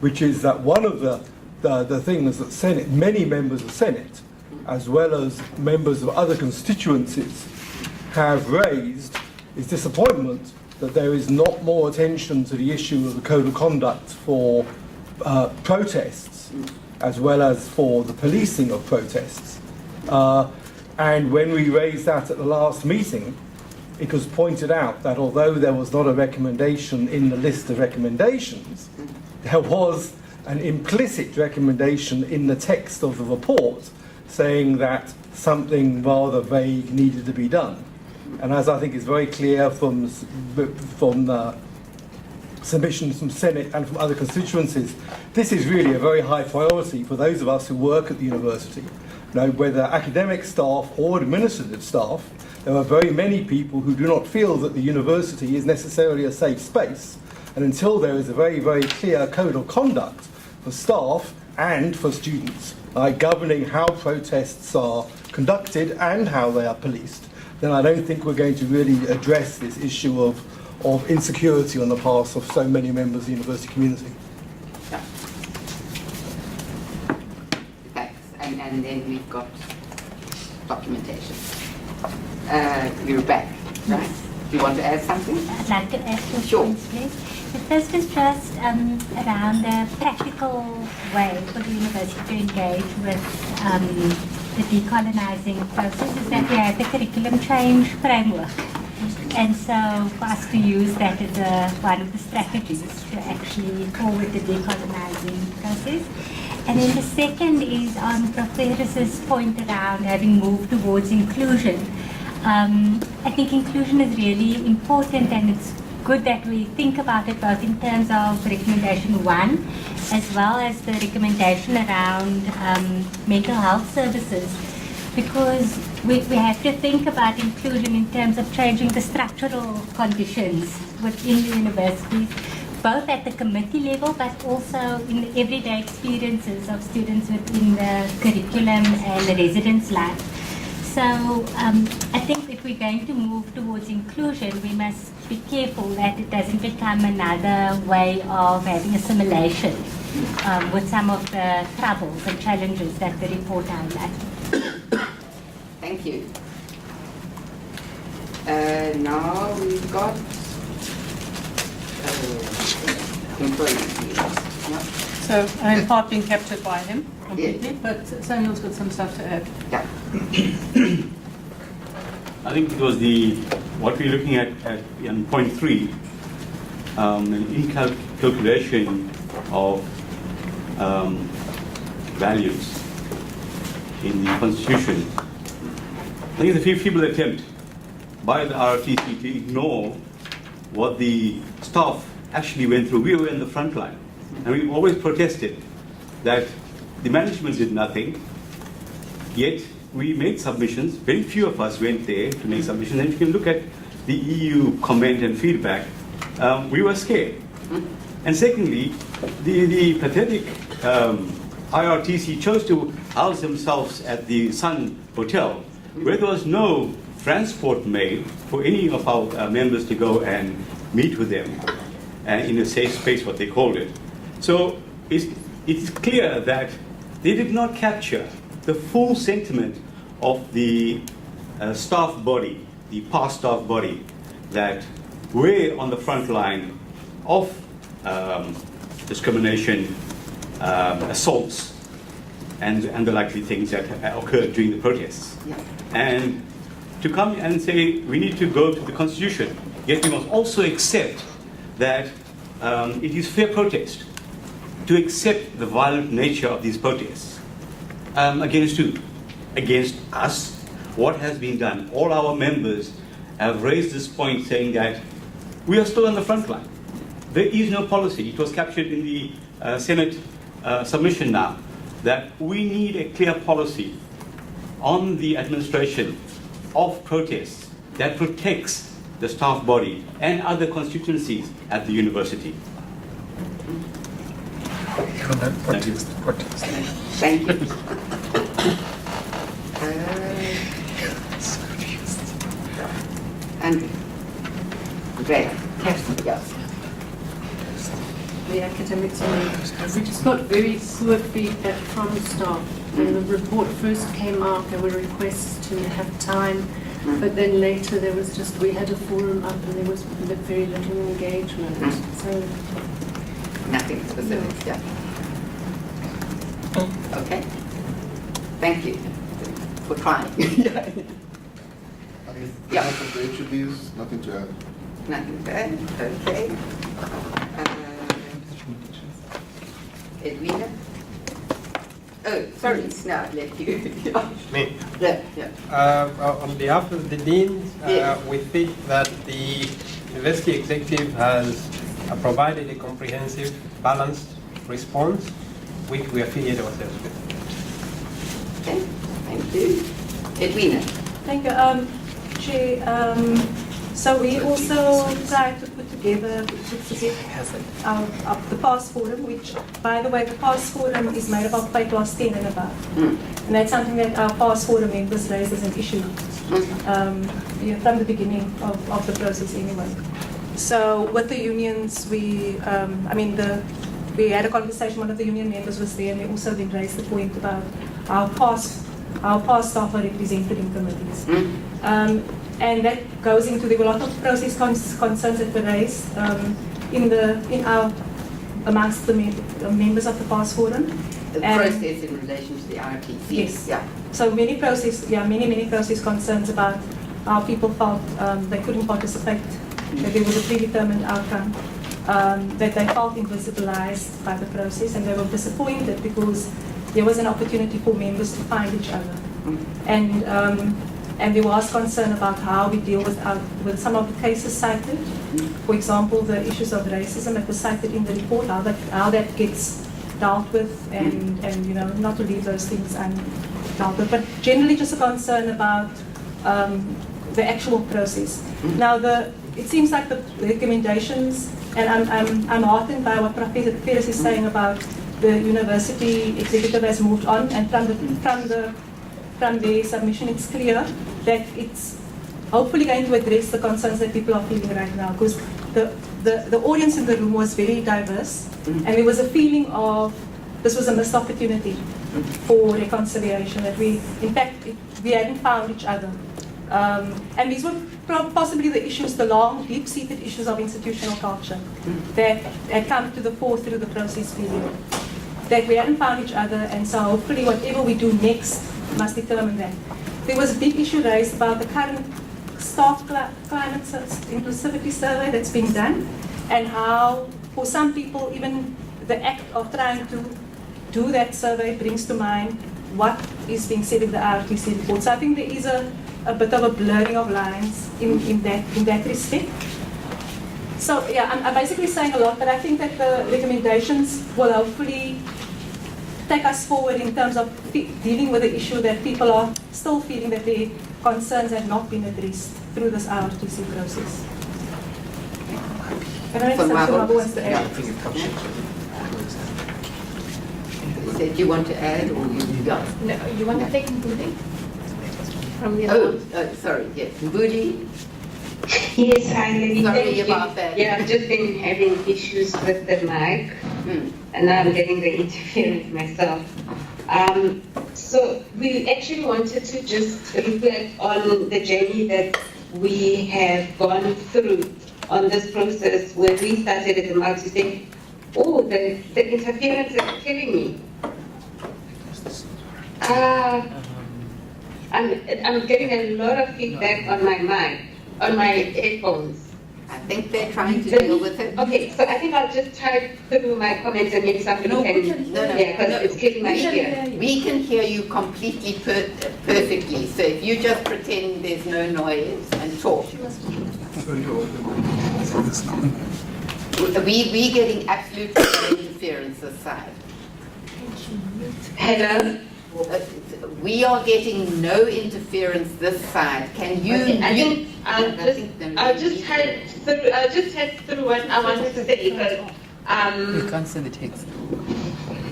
which is that one of the things that Senate, many members of Senate, as well as members of other constituencies, have raised is disappointment that there is not more attention to the issue of the code of conduct for protests, as well as for the policing of protests. And when we raised that at the last meeting, it was pointed out that although there was not a recommendation in the list of recommendations, there was an implicit recommendation in the text of the report saying that something rather vague needed to be done. And as I think is very clear from the submissions from Senate and from other constituencies, this is really a very high priority for those of us who work at the university. Whether academic staff or administrative staff, there are very many people who do not feel that the university is necessarily a safe space. And until there is a very, very clear code of conduct for staff and for students, governing how protests are conducted and how they are policed, then I don't think we're going to really address this issue of insecurity on the part of so many members of the university community. Yeah. Thanks. And then we've got documentation. You're back, right? Do you want to add something? I'd like to add two Sure. points, please. The first is just around the practical way for the university to engage with the decolonising process is that we have the curriculum change framework. And so for us to use that as one of the strategies to actually forward the decolonising process. And then the second is on Professor's point around having moved towards inclusion. I think inclusion is really important, and it's good that we think about it both in terms of recommendation 1 as well as the recommendation around mental health services, because we have to think about inclusion in terms of changing the structural conditions within the universities, both at the committee level but also in the everyday experiences of students within the curriculum and the residence life. So I think if we're going to move towards inclusion, we must be careful that it doesn't become another way of having assimilation with some of the troubles and challenges that the report highlights. Thank you. Now we've got employees. Yeah. So I'm part being captured by him completely, but Samuel's got some stuff to add. Yeah. I think it was what we're looking at in point 3, an calculation of values in the Constitution. I think it's a feeble attempt by the IRTC to ignore what the staff actually went through. We were in the front line, and we've always protested that the management did nothing, yet we made submissions. Very few of us went there to make submissions, and you can look at the EU comment and feedback. We were scared. And secondly, the pathetic IRTC chose to house themselves at the Sun Hotel, where there was no transport made for any of our members to go and meet with them in a safe space, what they called it. So it's clear that they did not capture the full sentiment of the staff body, the past staff body, that were on the front line of discrimination, assaults, and the likely things that occurred during the protests. Yeah. And to come and say we need to go to the Constitution, yet we must also accept that it is fair protest. to accept the violent nature of these protests. Against who? Against us. What has been done? All our members have raised this point saying that we are still on the front line. There is no policy. It was captured in the Senate submission now, that we need a clear policy on the administration of protests that protects the staff body and other constituencies at the university. Thank you. Thank you. Andrew. Great. Yeah. The academic team, we just got very poor feedback from staff. When the report first came out, there were requests to have time, but then later there was just, we had a forum up and there was very little engagement. So Nothing specific, yeah. Okay. Thank you for trying. Yeah. Nothing to introduce, nothing to add. Nothing to add, okay. Edwina? Oh, sorry, no, I left you. Me? Yeah. On behalf of the deans, we think that the university executive has provided a comprehensive, balanced response, which we affiliate ourselves with. Okay, thank you. Edwina? Thank you. Chair, so we also tried to put together the PASS forum, which, by the way, the PASS forum is made up of pay class 10 and above. And that's something that our PASS forum members raised as an issue from the beginning of the process anyway. So with the unions, we had a conversation, one of the union members was there, and they also then raised the point about our PASS staff are represented in committees. And that goes into, there were a lot of process concerns that were raised amongst the members of the PASS forum. The process in relation to the IRTC. Yes. Yeah. So many process concerns about how people felt they couldn't participate, that there was a predetermined outcome, that they felt invisibilized by the process, and they were disappointed because there was an opportunity for members to find each other. And there was concern about how we deal with some of the cases cited. For example, the issues of racism that was cited in the report, how that gets dealt with, and not to leave those things undealt with. But generally just a concern about the actual process. Now, it seems like the recommendations, and I'm heartened by what Professor Perez is saying about the university executive has moved on, and from the submission, it's clear that it's hopefully going to address the concerns that people are feeling right now, because the audience in the room was very diverse, and there was a feeling of this was a missed opportunity for reconciliation, that we hadn't found each other. And these were possibly the issues, the long, deep-seated issues of institutional culture that had come to the fore through the process period, that we hadn't found each other, and so hopefully whatever we do next must determine that. There was a big issue raised about the current staff climate inclusivity survey that's being done, and how for some people even the act of trying to do that survey brings to mind what is being said in the IRTC report. So I think there is a bit of a blurring of lines in that respect. So yeah, I'm basically saying a lot, but I think that the recommendations will hopefully take us forward in terms of dealing with the issue that people are still feeling that their concerns have not been addressed through this IRTC process. I don't know if Mabu wants to add. Do you want to add, or No, you want to take Mbudi? From the sorry, yes, Mbudi. Yes, hi, Lady. Sorry about that. Yeah, I've just been having issues with the mic, and now I'm getting the interference myself. So we actually wanted to just reflect on the journey that we have gone through on this process, where we started at the mark to say, oh, the interference is killing me. I'm getting a lot of feedback on my mic, on my headphones. I think they're trying to deal with it. Okay, so I think I'll just type through my comments and maybe somebody can. Yeah, because it's killing my ear. We can hear you completely perfectly. So if you just pretend there's no noise and talk. We're getting absolutely no interference this side. Hello? We are getting no interference this side. Can you? Okay, I think I'll just type through what I want to say because You can't see the text.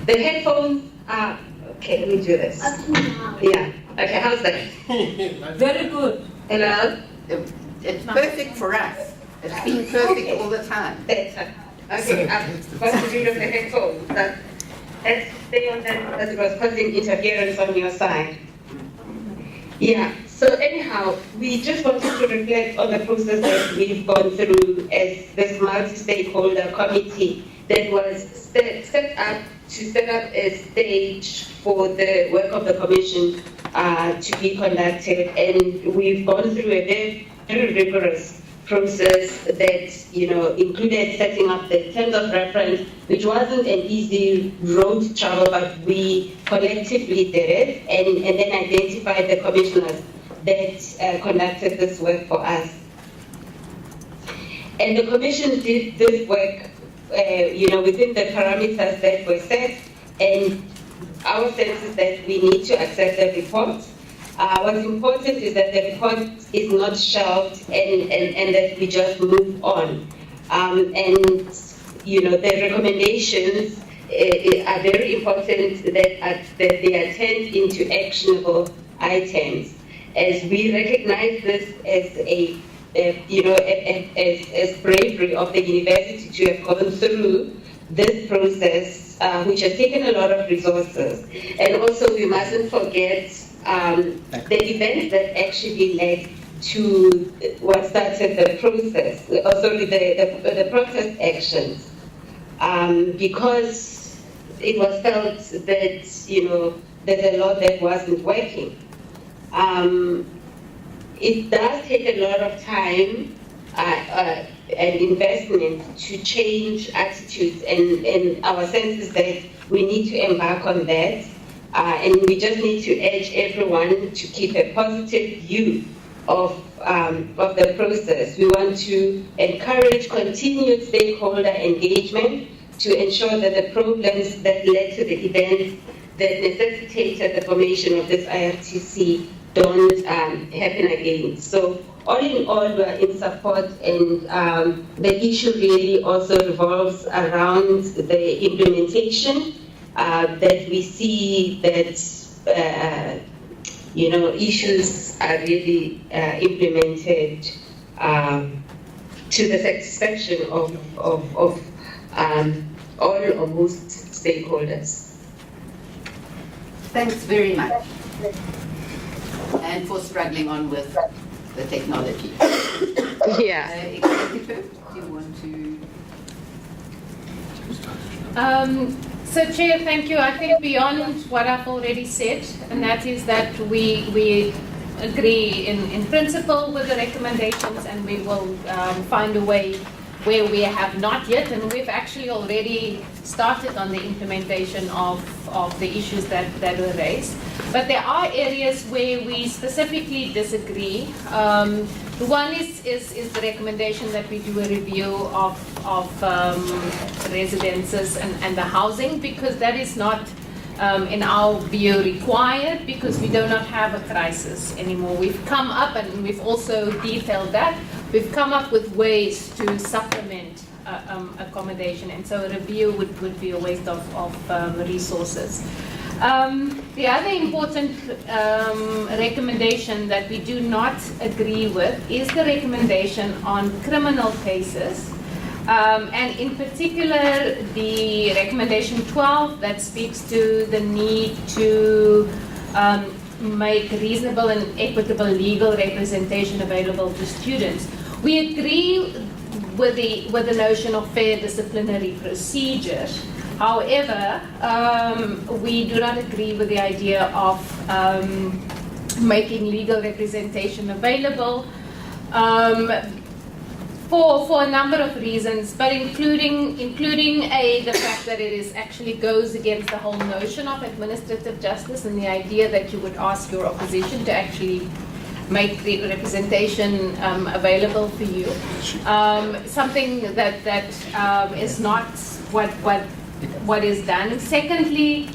the headphones are okay. Let me do this. Yeah. Okay. How's that? Very good. Hello. It's perfect for us. It's been perfect all the time. Better. Okay. I've got rid of the headphones. Let's stay on that as it was causing interference on your side. Yeah, so anyhow, we just wanted to reflect on the process that we've gone through as this multi-stakeholder committee that was set up to set up a stage for the work of the commission to be conducted. And we've gone through a very rigorous process that, you know, included setting up the terms of reference, which wasn't an easy road to travel, but we collectively did it and then identified the commissioners that conducted this work for us. And the commission did this work, you know, within the parameters that were set, and our sense is that we need to accept the report. What's important is that the report is not shelved and that we just move on. And, you know, the recommendations are very important that they are turned into actionable items. As we recognize this as as bravery of the university to have gone through this process, which has taken a lot of resources. And also we mustn't forget the events that actually led to what started the process, the protest actions, because it was felt that, you know, there's a lot that wasn't working. It does take a lot of time and investment to change attitudes, and our sense is that we need to embark on that. And we just need to urge everyone to keep a positive view of the process. We want to encourage continued stakeholder engagement to ensure that the problems that led to the events that necessitated the formation of this IRTC don't happen again. So all in all, we're in support, and the issue really also revolves around the implementation. That we see that you know, issues are really implemented to the satisfaction of all or most stakeholders. Thanks very much. And for struggling on with the technology. Yeah. Executive, do you want to? So Chair, thank you. I think beyond what I've already said, and that is that we agree in principle with the recommendations, and we will find a way where we have not yet, and we've actually already started on the implementation of the issues that were raised. But there are areas where we specifically disagree. One is the recommendation that we do a review of residences and the housing, because that is not, in our view, required, because we do not have a crisis anymore. We've come up, and we've also detailed that, we've come up with ways to supplement accommodation, and so a review would be a waste of resources. The other important recommendation that we do not agree with is the recommendation on criminal cases, and in particular the recommendation 12 that speaks to the need to make reasonable and equitable legal representation available to students. We agree with the notion of fair disciplinary procedure. However, we do not agree with the idea of making legal representation available For a number of reasons, but including the fact that it actually goes against the whole notion of administrative justice and the idea that you would ask your opposition to actually make the representation available for you. Something that is not what is done. Secondly,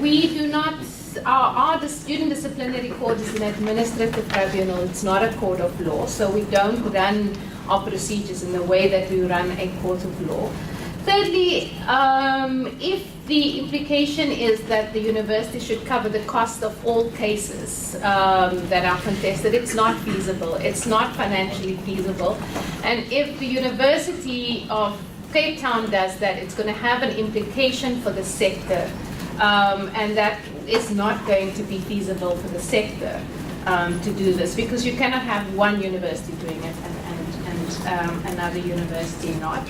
we do not. The Student Disciplinary Court is an administrative tribunal. It's not a court of law, so we don't run our procedures in the way that we run a court of law. Thirdly, if the implication is that the university should cover the cost of all cases that are contested, it's not feasible. It's not financially feasible. And if the University of Cape Town does that, it's going to have an implication for the sector, and that is not going to be feasible for the sector to do this, because you cannot have one university doing it and another university not.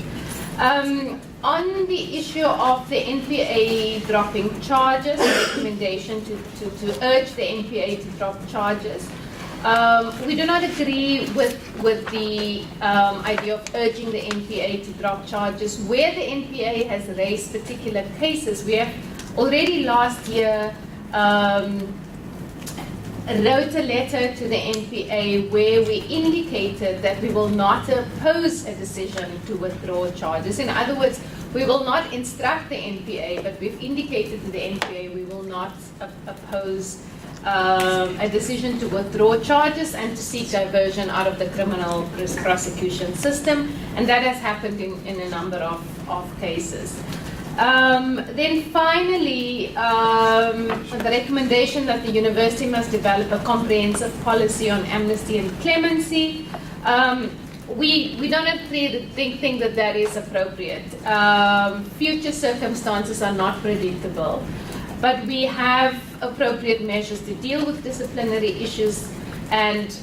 On the issue of the NPA dropping charges, the recommendation to urge the NPA to drop charges, we do not agree with the idea of urging the NPA to drop charges. Where the NPA has raised particular cases, we have already last year wrote a letter to the NPA where we indicated that we will not oppose a decision to withdraw charges. In other words, we will not instruct the NPA, but we've indicated to the NPA we will not oppose a decision to withdraw charges and to seek diversion out of the criminal prosecution system, and that has happened in a number of cases. Then finally, the recommendation that the university must develop a comprehensive policy on amnesty and clemency. We don't think that is appropriate. Future circumstances are not predictable, but we have appropriate measures to deal with disciplinary issues, and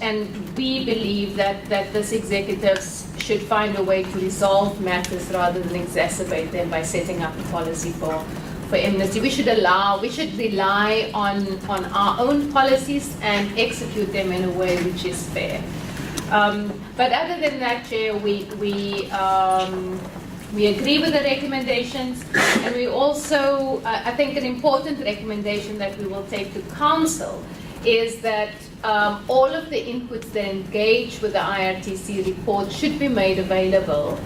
we believe that this executives should find a way to resolve matters rather than exacerbate them by setting up a policy for amnesty. We should rely on our own policies and execute them in a way which is fair. But other than that, Chair, we agree with the recommendations, and we also, I think an important recommendation that we will take to Council is that all of the inputs that engage with the IRTC report should be made available,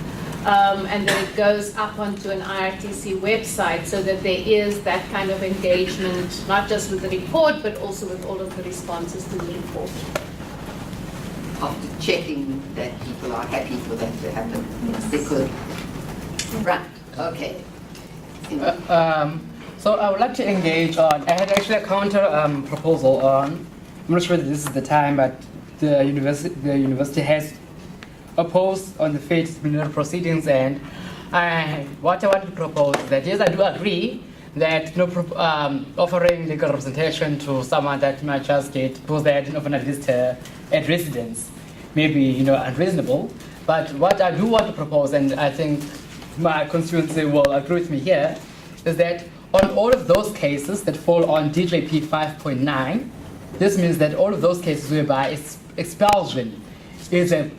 and that it goes up onto an IRTC website so that there is that kind of engagement, not just with the report, but also with all of the responses to the report. After checking that people are happy for that to happen. Yes. Because, right, okay. So I would like to engage on, I had actually a counter proposal on, I'm not sure that this is the time, but the university has opposed on the fair disciplinary proceedings, and what I want to propose is that, yes, I do agree that offering legal representation to someone that might just get, because they didn't often at least at residence, maybe unreasonable. But what I do want to propose, and I think my constituency will agree with me here, is that on all of those cases that fall on DJP 5.9, this means that all of those cases whereby expulsion is a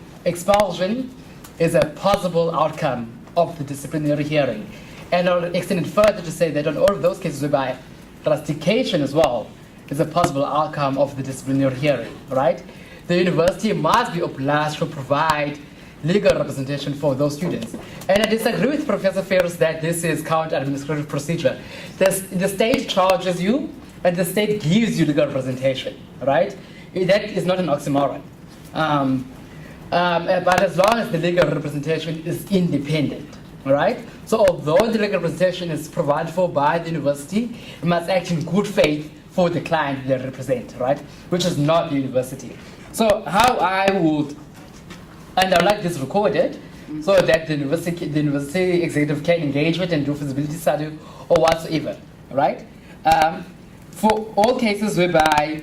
possible outcome of the disciplinary hearing. And I'll extend it further to say that on all of those cases whereby rustication as well is a possible outcome of the disciplinary hearing, right? The university must be obliged to provide legal representation for those students. And I disagree with Professor Ferris that this is counter-administrative procedure. The state charges you, and the state gives you legal representation, right? That is not an oxymoron. But as long as the legal representation is independent, right? So although the legal representation is provided for by the university, it must act in good faith for the client they represent, right? Which is not the university. So how I would, and I would like this recorded, so that the university executive can engage with and do feasibility study or whatsoever, right? For all cases whereby,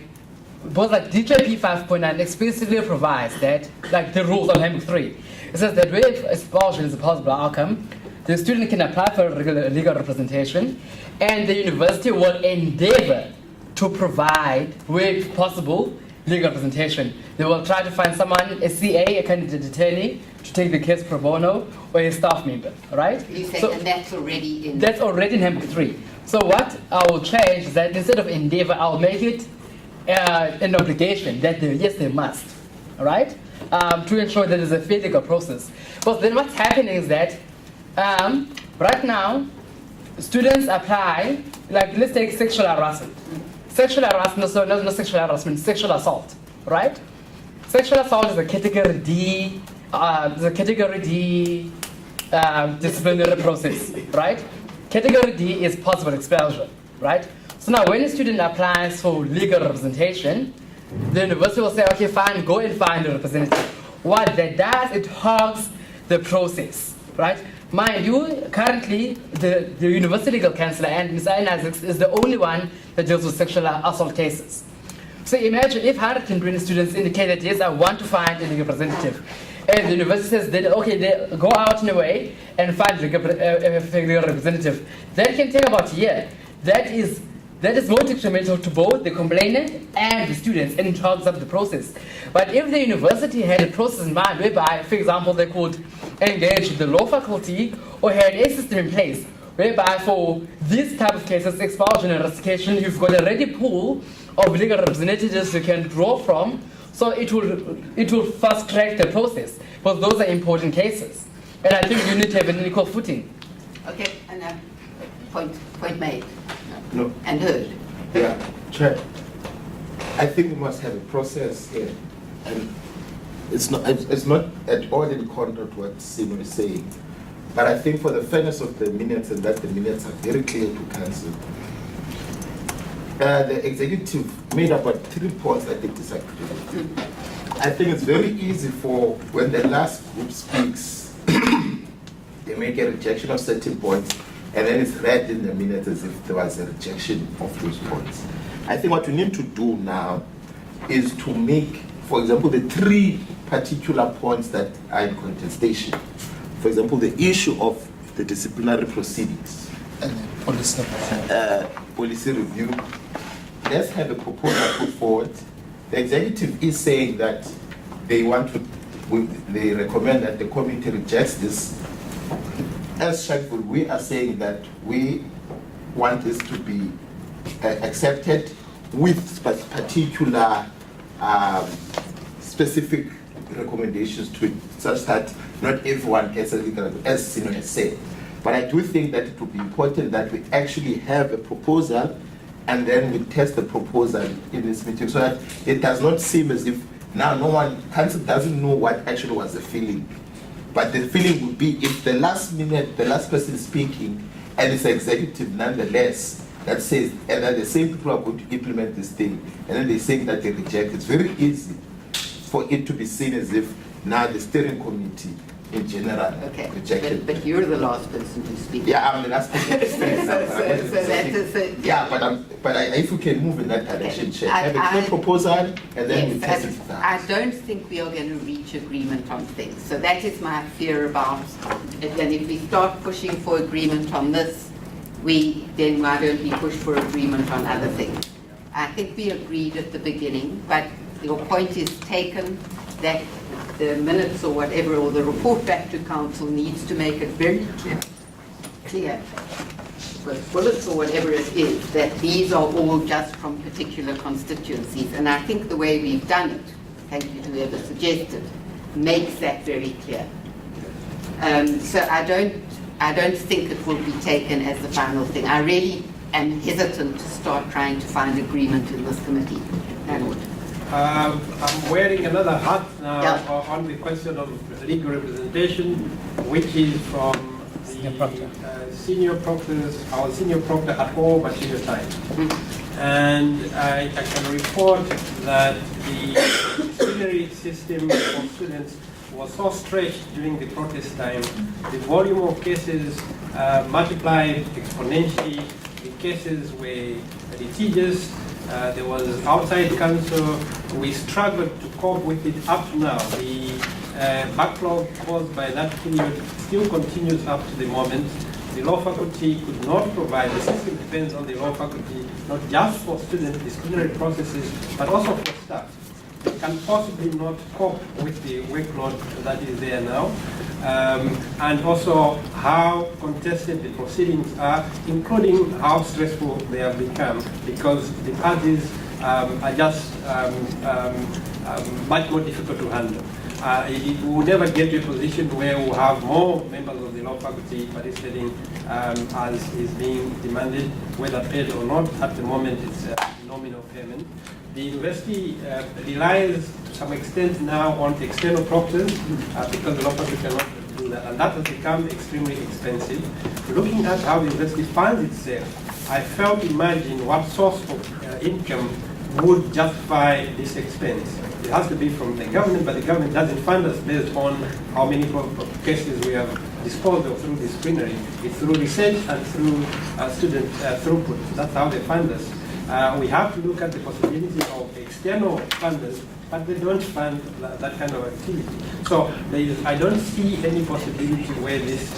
both like DJP 5.9 explicitly provides that, like the rules on Handbook 3, it says that where expulsion is a possible outcome, the student can apply for legal representation, and the university will endeavor to provide, where possible, legal representation. They will try to find someone, a CA, a candidate attorney, to take the case pro bono, or a staff member, right? You say, and that's already in... That's already in number 3. So what I will change is that instead of endeavor, I'll make it an obligation that yes, they must, all right? To ensure that there's a fair legal process. But then what's happening is that right now, students apply, like let's take sexual harassment. Sexual harassment, so not sexual harassment, sexual assault, right? Sexual assault is a category D, disciplinary process, right? Category D is possible expulsion, right? So now when a student applies for legal representation, the university will say, okay, fine, go and find a representative. What that does, it hogs the process, right? Mind you, currently, the University Legal Counsellor and Ms. Isaacs is the only one that deals with sexual assault cases. So imagine if 120 students indicated, yes, I want to find a legal representative. And the university says, that, okay, they go out in a way and find a legal representative. That can take about a year. That is more detrimental to both the complainant and the students, and it hogs up the process. But if the university had a process in mind whereby, for example, they could engage with the law faculty or had a system in place whereby for these type of cases, expulsion and rustication, you've got a ready pool of legal representatives you can draw from, so it will fast track the process, because those are important cases. And I think you need to have an equal footing. Okay, and point made. No. And heard. Yeah, Chair. I think we must have a process here, and it's not at all in contrary to what Simo is saying. But I think for the fairness of the minutes, and that the minutes are very clear to council, the executive made about 3 points that they disagree with. I think it's very easy for when the last group speaks, they make a rejection of certain points, and then it's read in the minutes as if there was a rejection of those points. I think what we need to do now is to make, for example, the 3 particular points that are in contestation. For example, the issue of the disciplinary proceedings. Policy review. Let's have a proposal put forward. The executive is saying that they recommend that the committee rejects this. As Shakful, we are saying that we want this to be accepted with particular specific recommendations to it, such that not everyone gets a legal, as Sino has said. But I do think that it would be important that we actually have a proposal and then we test the proposal in this meeting so that it does not seem as if now council doesn't know what actually was the feeling. But the feeling would be if the last person speaking, and it's executive nonetheless, that says, and then the same people are going to implement this thing, and then they say that they reject. It's very easy for it to be seen as if now the steering committee in general rejected. But you're the last person to speak. Yeah, I'm the last person to speak. So that is it. Yeah, but if we can move in that direction, Chair, have a clear proposal, and then we test it. I don't think we are going to reach agreement on things. So that is my fear about it. And if we start pushing for agreement on this, then why don't we push for agreement on other things? I think we agreed at the beginning, but your point is taken that the minutes or whatever, or the report back to council needs to make it very clear with bullets or whatever it is, that these are all just from particular constituencies. And I think the way we've done it, thank you to whoever suggested, makes that very clear. So I don't think it will be taken as the final thing. I really am hesitant to start trying to find agreement in this committee. I'm wearing another hat now on the question of legal representation, which is from the senior proctors, our senior proctor at all material time. And I can report that the disciplinary system for students was so stretched during the protest time. The volume of cases multiplied exponentially. The cases were litigious. There was outside counsel. We struggled to cope with it up to now. The backlog caused by that period still continues up to the moment. The law faculty could not provide, the system depends on the law faculty, not just for student disciplinary processes, but also for staff. can possibly not cope with the workload that is there now. And also how contested the proceedings are, including how stressful they have become, because the parties are just much more difficult to handle. We will never get to a position where we'll have more members of the law faculty participating as is being demanded, whether paid or not. At the moment, it's nominal payment. The university relies to some extent now on external proctors because the law faculty cannot do that, and that has become extremely expensive. Looking at how the university funds itself, I fail to imagine what source of income would justify this expense. It has to be from the government, but the government doesn't fund us based on how many cases we have disposed of through disciplinary. It's through research and through student throughput. That's how they fund us. We have to look at the possibility of external funders, but they don't fund that kind of activity. So I don't see any possibility where this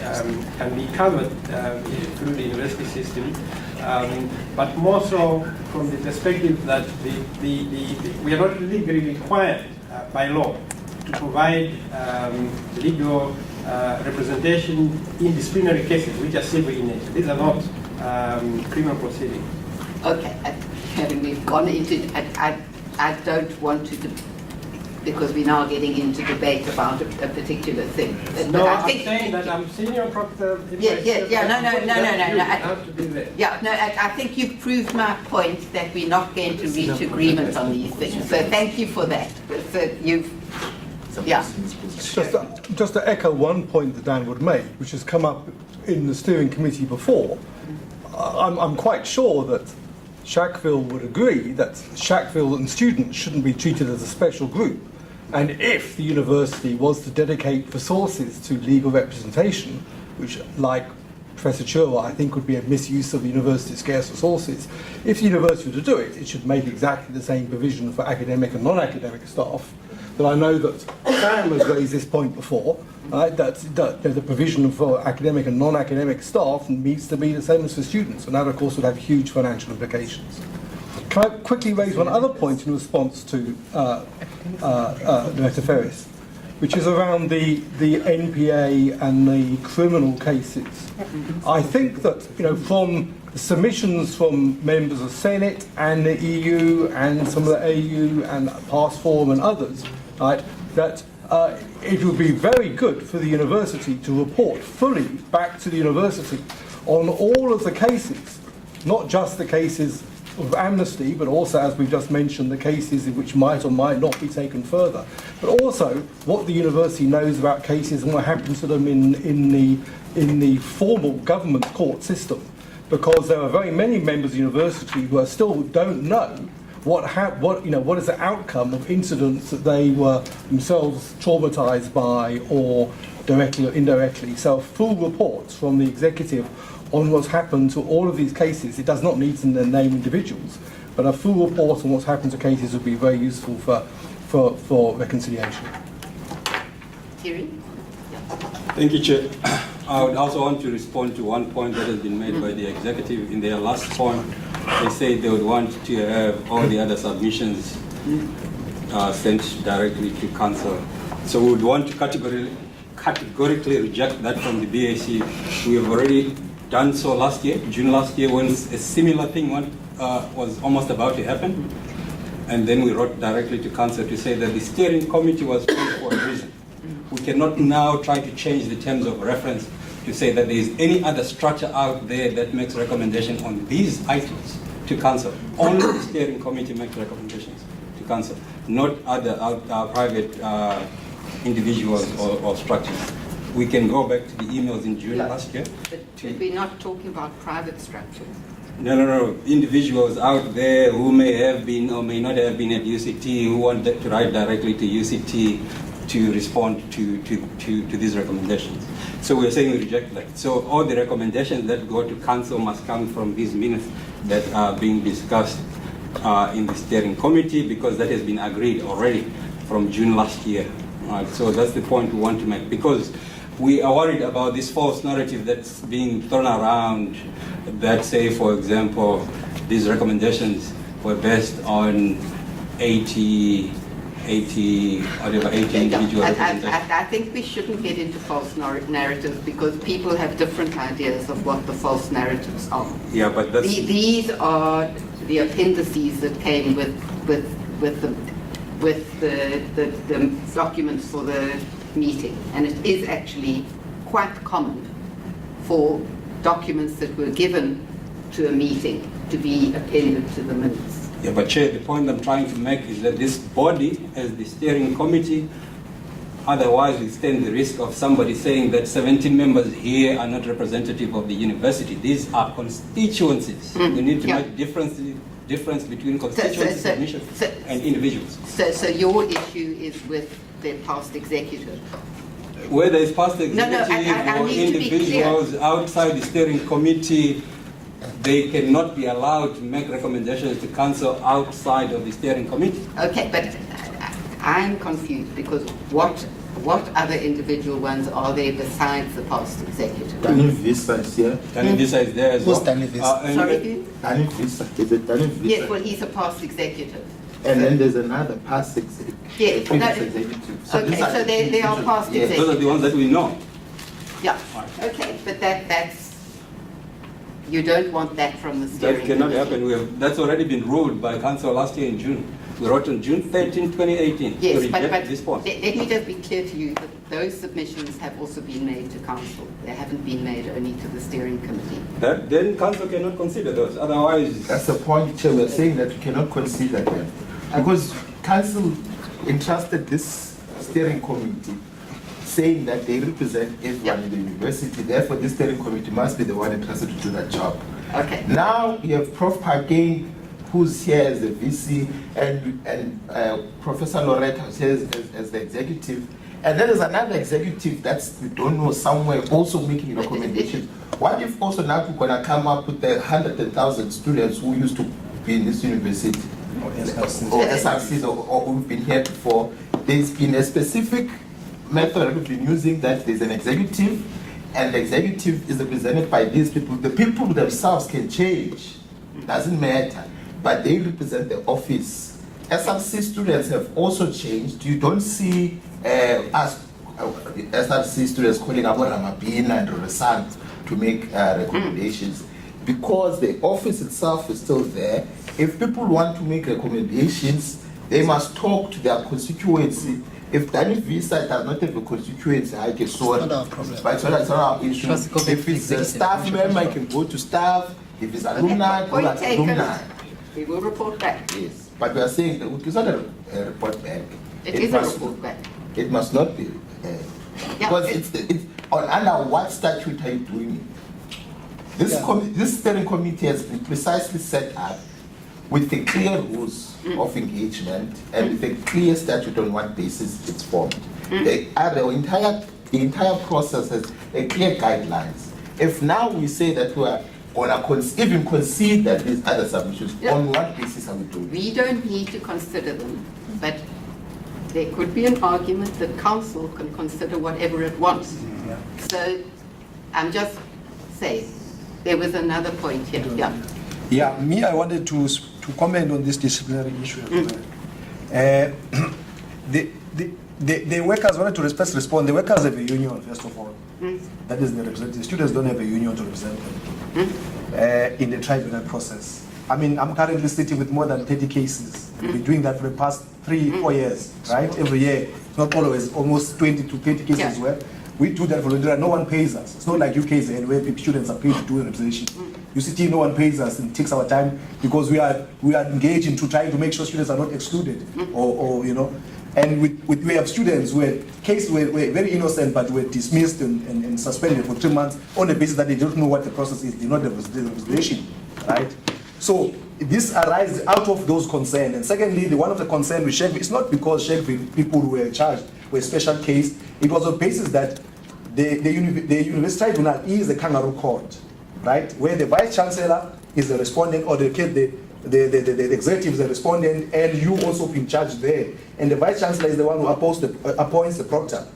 can be covered through the university system. But more so from the perspective that we are not legally required by law to provide legal representation in disciplinary cases, which are civil in nature. These are not criminal proceedings. Okay, having we've gone into it, I don't want to, because we're now getting into debate about a particular thing. No, I'm saying that I'm senior proctor. No. I think you've proved my point that we're not going to reach agreement on these things. So thank you for that. So Just to echo one point that Dan would make, which has come up in the steering committee before, I'm quite sure that Shackville would agree that Shackville and students shouldn't be treated as a special group. And if the university was to dedicate resources to legal representation, which, like Professor Churwa, I think would be a misuse of the university's scarce resources, if the university were to do it, it should make exactly the same provision for academic and non-academic staff. But I know that Sam has raised this point before, that the provision for academic and non-academic staff needs to be the same as for students, and that of course would have huge financial implications. Can I quickly raise one other point in response to Director Ferris, which is around the NPA and the criminal cases. I think that, from the submissions from members of Senate and the EU and some of the AU and Past Forum and others, right, that it would be very good for the university to report fully back to the university on all of the cases, not just the cases of amnesty, but also, as we've just mentioned, the cases in which might or might not be taken further, but also what the university knows about cases and what happens to them in the formal government court system, because there are very many members of the university who still don't know what is the outcome of incidents that they were themselves traumatized by, or directly or indirectly. So full reports from the executive on what's happened to all of these cases. It does not need to name individuals, but a full report on what's happened to cases would be very useful for reconciliation. Thierry? Thank you, Chair. I would also want to respond to one point that has been made by the executive. In their last point, they said they would want to have all the other submissions sent directly to council. So we would want to categorically reject that from the BAC. We have already done so last year, June last year, when a similar thing was almost about to happen. And then we wrote directly to council to say that the steering committee was formed for a reason. We cannot now try to change the terms of reference to say that there is any other structure out there that makes recommendation on these items to council. Only the steering committee makes recommendations to council, not other private individuals or structures. We can go back to the emails in June last year. But we're not talking about private structures. No. Individuals out there who may have been or may not have been at UCT, who want to write directly to UCT to respond to these recommendations. So we're saying we reject that. So all the recommendations that go to council must come from these minutes that are being discussed in the steering committee, because that has been agreed already from June last year. So that's the point we want to make, because we are worried about this false narrative that's being thrown around that say, for example, these recommendations were based on 80 80, whatever, 80 individual representations. I think we shouldn't get into false narratives because people have different ideas of what the false narratives are. Yeah, but that's... These are the appendices that came with the documents for the meeting, and it is actually quite common for documents that were given to a meeting to be appended to the minutes. Yeah, but Chair, the point I'm trying to make is that this body, as the steering committee, otherwise we stand the risk of somebody saying that 17 members here are not representative of the university. These are constituencies. We need to make difference between constituencies and individuals. So your issue is with their past executive? Whether it's past executive I or need to be clear. individuals outside the steering committee, they cannot be allowed to make recommendations to council outside of the steering committee. Okay, but I'm confused because what other individual ones are there besides the past executive? Danny Visa is here. Danny Visa is there as well. Who's Danny Visa? Sorry? Danny Visa. Is it Danny Visa? Yes, well, he's a past executive. And then there's another past executive. Yes, Previous no, executive. okay, these are so they are past Yes. executives. Those are the ones that we know. Yeah, okay, but that's, you don't want that from the steering That cannot committee. happen. That's already been ruled by council last year in June. We wrote on June 13, 2018 Yes, to but reject this point. let me just be clear to you that those submissions have also been made to council. They haven't been made only to the steering committee. Then council cannot consider those. Otherwise, That's the point, Chair. We're saying that we cannot consider them. Because council entrusted this steering committee saying that they represent everyone in the university. Therefore, this steering committee must be the one entrusted to do that job. Okay. Now you have Prof. Pargain, who's here as the VC, and Professor Loretta, who's here as the executive. And then there's another executive that's, we don't know, somewhere also making recommendations. What if also now we're going to come up with the 100,000 students who used to be in this university? Or SRCs, or who've been here before? There's been a specific method that we've been using, that there's an executive, and the executive is represented by these people. The people themselves can change, doesn't matter, but they represent the office. SRC students have also changed. You don't see us SRC students calling about Ramabina and Roresant to make recommendations, because the office itself is still there. If people want to make recommendations, they must talk to their constituency. If Danny Visa does not have a constituency, I can sort it. It's not our problem. But it's not our issue. If it's a staff member, I can go to staff. If it's alumni, go to alumni. We will report back. Yes, but we are saying that it's not a report back. It is a report back. It must not be. Because it's under what statute are you doing it? This steering committee has been precisely set up with the clear rules of engagement and with a clear statute on what basis it's formed. The entire process has a clear guidelines. If now we say that we are going to even consider these other submissions, on what basis are we doing it? We don't need to consider them, but there could be an argument that council can consider whatever it wants. So I'm just saying, there was another point here. Yeah, I wanted to comment on this disciplinary issue as well. The workers wanted to respond. The workers have a union, first of all. That is the representative. Students don't have a union to represent them in the tribunal process. I mean, I'm currently sitting with more than 30 cases. We've been doing that for the past 3-4 years, right? Every year, not always, almost 20 to 30 cases where we do that voluntarily. No one pays us. It's not like UK's where students are paid to do a representation. UCT, no one pays us and takes our time because we are engaged into trying to make sure students are not excluded, or you know. And we have students where cases were very innocent but were dismissed and suspended for 3 months on the basis that they don't know what the process is. They know the representation, right? So this arises out of those concerns. And secondly, one of the concerns with Sheffield, it's not because Sheffield people who were charged were a special case. It was on the basis that the University Tribunal is a kangaroo court, right? Where the Vice Chancellor is the respondent, or the executive is the respondent, and you also been charged there. And the Vice Chancellor is the one who appoints the proctor,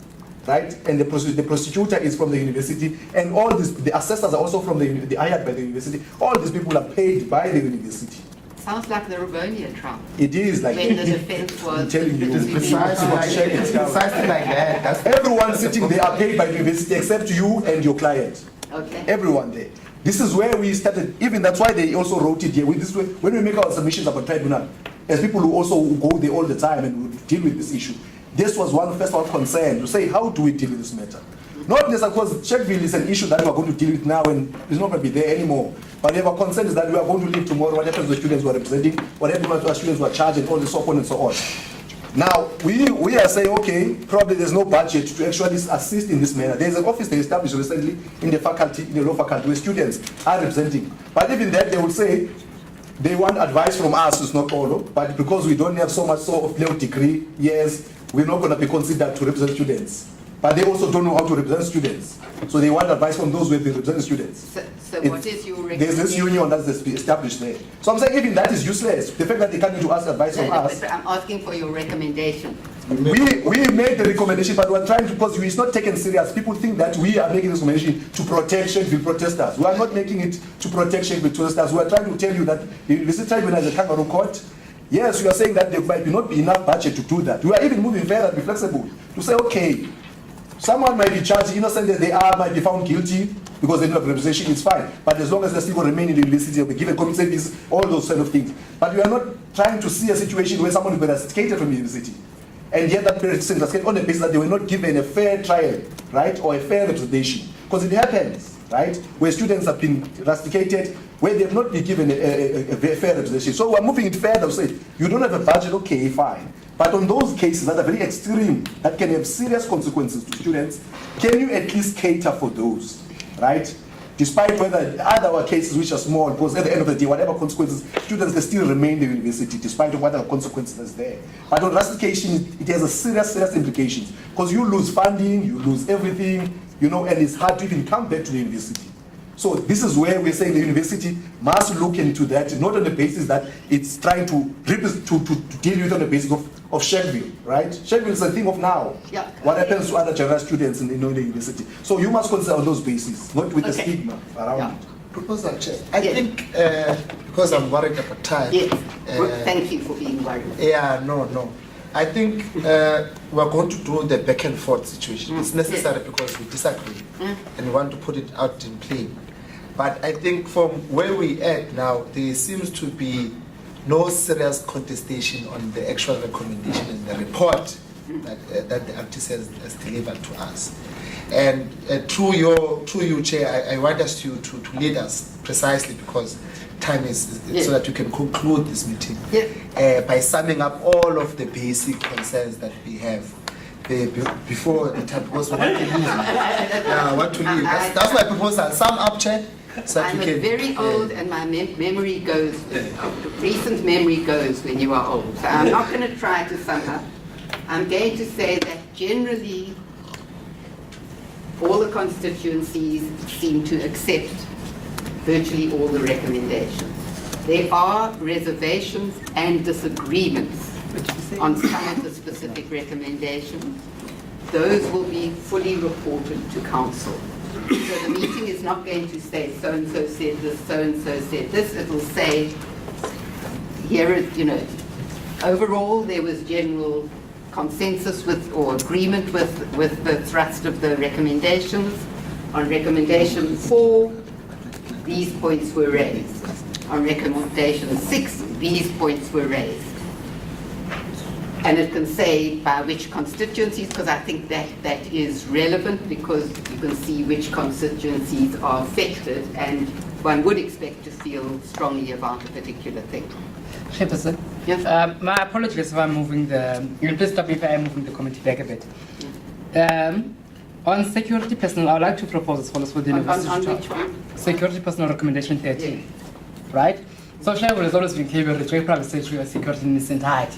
right? And the prosecutor is from the university, and all this, the assessors are also from the hired by the university. All these people are paid by the university. sounds like the Rivonia trial. It is like when the defense was. I'm telling you, It is precisely like that. That's everyone sitting there are paid by the university except you and your client. Okay. Everyone there. This is where we started. Even that's why they also wrote it here. With this way, when we make our submissions about tribunal, as people who also go there all the time and will deal with this issue, this was one first one concern to say how do we deal with this matter. Not necessarily because Sheffield is an issue that we are going to deal with now and it's not going to be there anymore. But we have a concern is that we are going to leave tomorrow. What happens to the students who are representing? What happens to our students who are charged and all this so on and so on. Now, we are saying, okay, probably there's no budget to actually assist in this manner. There's an office they established recently in the faculty, in the law faculty, where students are representing. But even that, they will say they want advice from us, it's not all, but because we don't have so much of level degree, yes, we're not going to be considered to represent students. But they also don't know how to represent students. So they want advice from those who have been representing students. So what is your recommendation? There's this union that's established there. So I'm saying even that is useless. The fact that they can't to ask advice from us. I'm asking for your recommendation. We made the recommendation, but we're trying to, because it's not taken serious. People think that we are making this recommendation to protect Sheffield protesters. We are not making it to protect Sheffield protesters. We are trying to tell you that the University Tribunal is a kangaroo court. Yes, we are saying that there might not be enough budget to do that. We are even moving further to be flexible. To say, okay, someone might be charged innocent as they are, might be found guilty because they don't have representation, it's fine. But as long as they still remain in the university, they'll be given community service, all those kind of things. But we are not trying to see a situation where someone will be rusticated from the university. And yet that person is rusticated on the basis that they were not given a fair trial, right? Or a fair representation. Because it happens, right? Where students have been rusticated, where they have not been given a fair representation. So we're moving it further, say, you don't have a budget, okay, fine. But on those cases that are very extreme, that can have serious consequences to students, can you at least cater for those, right? Despite whether other cases which are small, because at the end of the day, whatever consequences, students can still remain in the university despite of whatever consequences is there. But on rustication, it has a serious implications. Because you lose funding, you lose everything, you know, and it's hard to even come back to the university. So this is where we're saying the university must look into that, not on the basis that it's trying to deal with on the basis of Sheffield, right? Sheffield is a thing of now. Yeah. What happens to other general students in the university? So you must consider on those bases, not with the stigma around it. Proposal, Chair. I think, because I'm worried about time. Yes. Thank you for being worried. Yeah, no. I think we're going to do the back and forth situation. It's necessary because we disagree and we want to put it out in plain. But I think from where we at now, there seems to be no serious contestation on the actual recommendation in the report that the IRTC has delivered to us. And through you, Chair, I want us to lead us precisely because time is so that we can conclude this meeting by summing up all of the basic concerns that we have before the time, because we want to leave. Yeah, I want to leave. That's my proposal. Sum up, Chair. So I'm very old and my memory goes, recent memory goes when you are old. So I'm not going to try to sum up. I'm going to say that generally all the constituencies seem to accept virtually all the recommendations. There are reservations and disagreements on some of the specific recommendations. Those will be fully reported to council. So the meeting is not going to say so-and-so said this, so-and-so said this. It will say, here is, overall there was general consensus with or agreement with the thrust of the recommendations. On recommendation 4, these points were raised. On recommendation 6, these points were raised. And it can say by which constituencies, because I think that is relevant because you can see which constituencies are affected and one would expect to feel strongly about a particular thing. Chairperson, my apologies if I'm moving please stop me if I'm moving the committee back a bit. On security personnel, I would like to propose as follows for the university. On which one? Security personnel recommendation 13, right? So Sheffield has always been capable of rejecting private security in its entirety.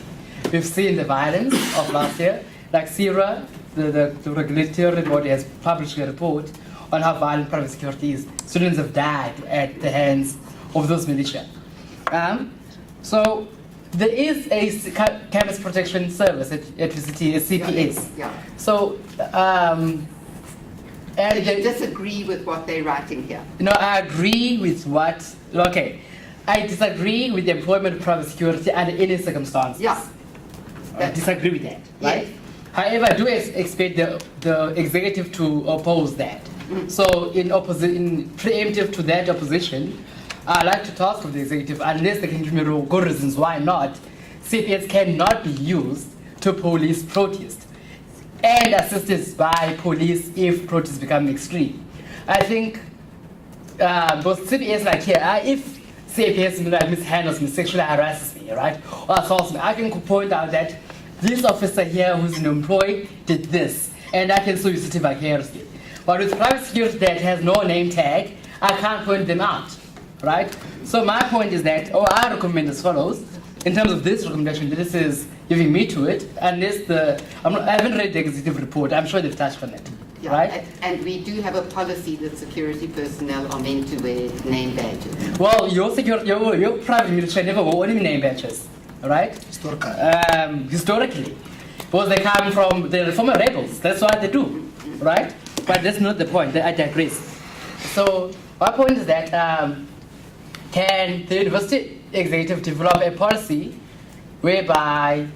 We've seen the violence of last year, like CIRA, the regulatory body has published a report on how violent private security is. Students have died at the hands of those militia. So there is a campus protection service at UCT, CPS. Yeah. So, and you disagree with what they're writing here? No, I agree with what, okay. I disagree with the employment of private security under any circumstances. Yeah. I disagree with that, right? Yes. However, I do expect the executive to oppose that. So in preemptive to that opposition, I'd like to task of the executive, unless they can give me good reasons why not, CPS cannot be used to police protests and assisted by police if protests become extreme. I think both CPS like here, if CPS mishandles me, sexually harasses me, right, or assaults me, I can point out that this officer here who's an employee did this, and I can sue UCT vicariously. But with private security that has no name tag, I can't point them out, right? So my point is that, I recommend as follows, in terms of this recommendation, this is giving me to it, unless I haven't read the executive report, I'm sure they've touched on it, Yeah, right? and we do have a policy that security personnel are meant to wear name badges. Well, your private military never wore any name badges, right? Historically. Because they come from the former rebels, that's what they do, right? But that's not the point, I digress. So my point is that can the university executive develop a policy whereby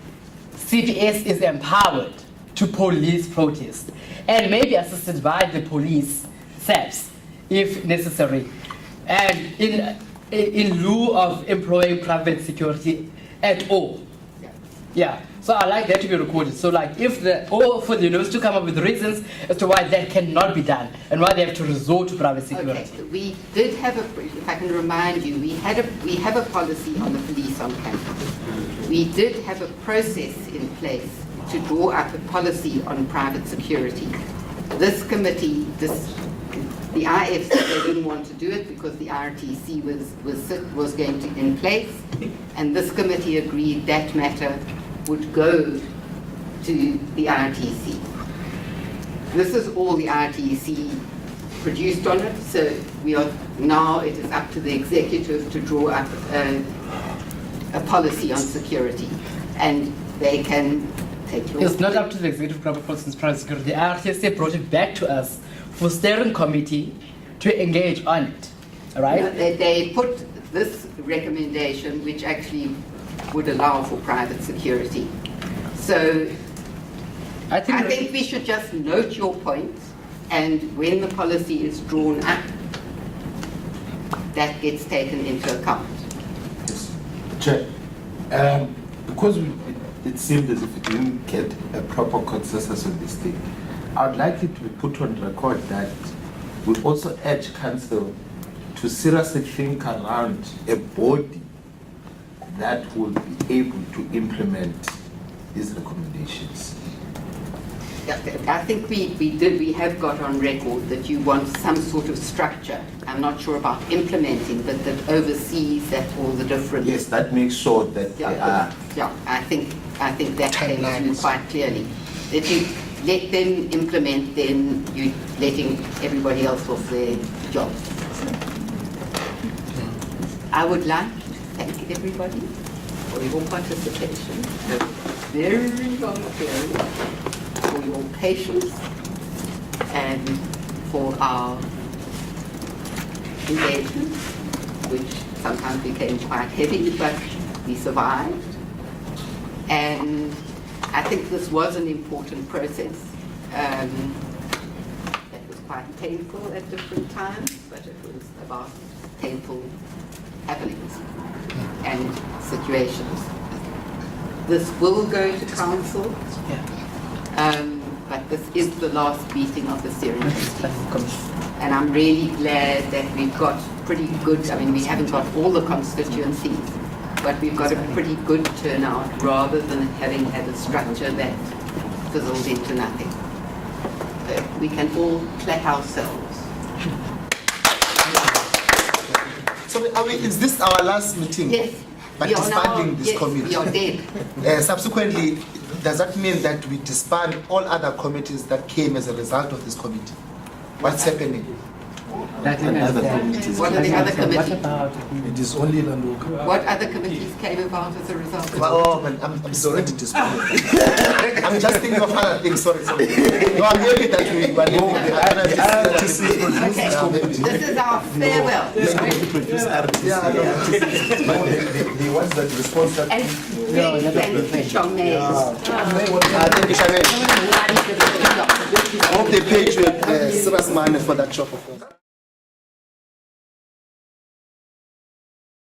CPS is empowered to police protests and maybe assisted by the police SAPs if necessary, and in lieu of employing private security at all? Yeah, so I like that to be recorded. So like or for the university to come up with reasons as to why that cannot be done and why they have to resort to private security. Okay, we did have if I can remind you, we have a policy on the police on campus. We did have a process in place to draw up a policy on private security. This committee, the IF said they didn't want to do it because the IRTC was going to in place, and this committee agreed that matter would go to the IRTC. This is all the IRTC produced on it, so now it is up to the executive to draw up a policy on security, and they can take law. It's not up to the executive grab of policy on private security. The IRTC brought it back to us for steering committee to engage on it, all right? No, they put this recommendation, which actually would allow for private security. So I think we should just note your points, and when the policy is drawn up, that gets taken into account. Yes. Chair, because it seemed as if it didn't get a proper consensus on this thing, I'd like it to be put on record that we also urge Council to seriously think around a body that will be able to implement these recommendations. Yeah, I think we have got on record that you want some sort of structure. I'm not sure about implementing, but that oversees that all the different. Yes, that makes sure that they are. Yeah, I think that came through quite clearly. If you let them implement, then you're letting everybody else off their job. I would like to thank everybody for your participation. A very long period, for your patience, and for our engagement, which sometimes became quite heavy, but we survived. And I think this was an important process. It was quite painful at different times, but it was about painful happenings and situations. This will go to council, but this is the last meeting of the steering committee. And I'm really glad that we've got pretty good, I mean, we haven't got all the constituencies, but we've got a pretty good turnout rather than having had a structure that fizzled into nothing. So we can all clap ourselves. So is this our last meeting? Yes. But disbanding this committee? We are dead. Subsequently, does that mean that we disband all other committees that came as a result of this committee? What's happening? That And other committees. What are the other committees? It is only Landuka. What other committees came about as a result? Oh, man, I'm already disappointed. I'm just thinking of other things. Sorry. No, I'm happy that we were No, the IRTC Okay, this is our farewell. Yeah, the ones that respond that. And really thank you, Charmaine. Thank you, Charmaine. I hope they paid you serious money for that shop of yours.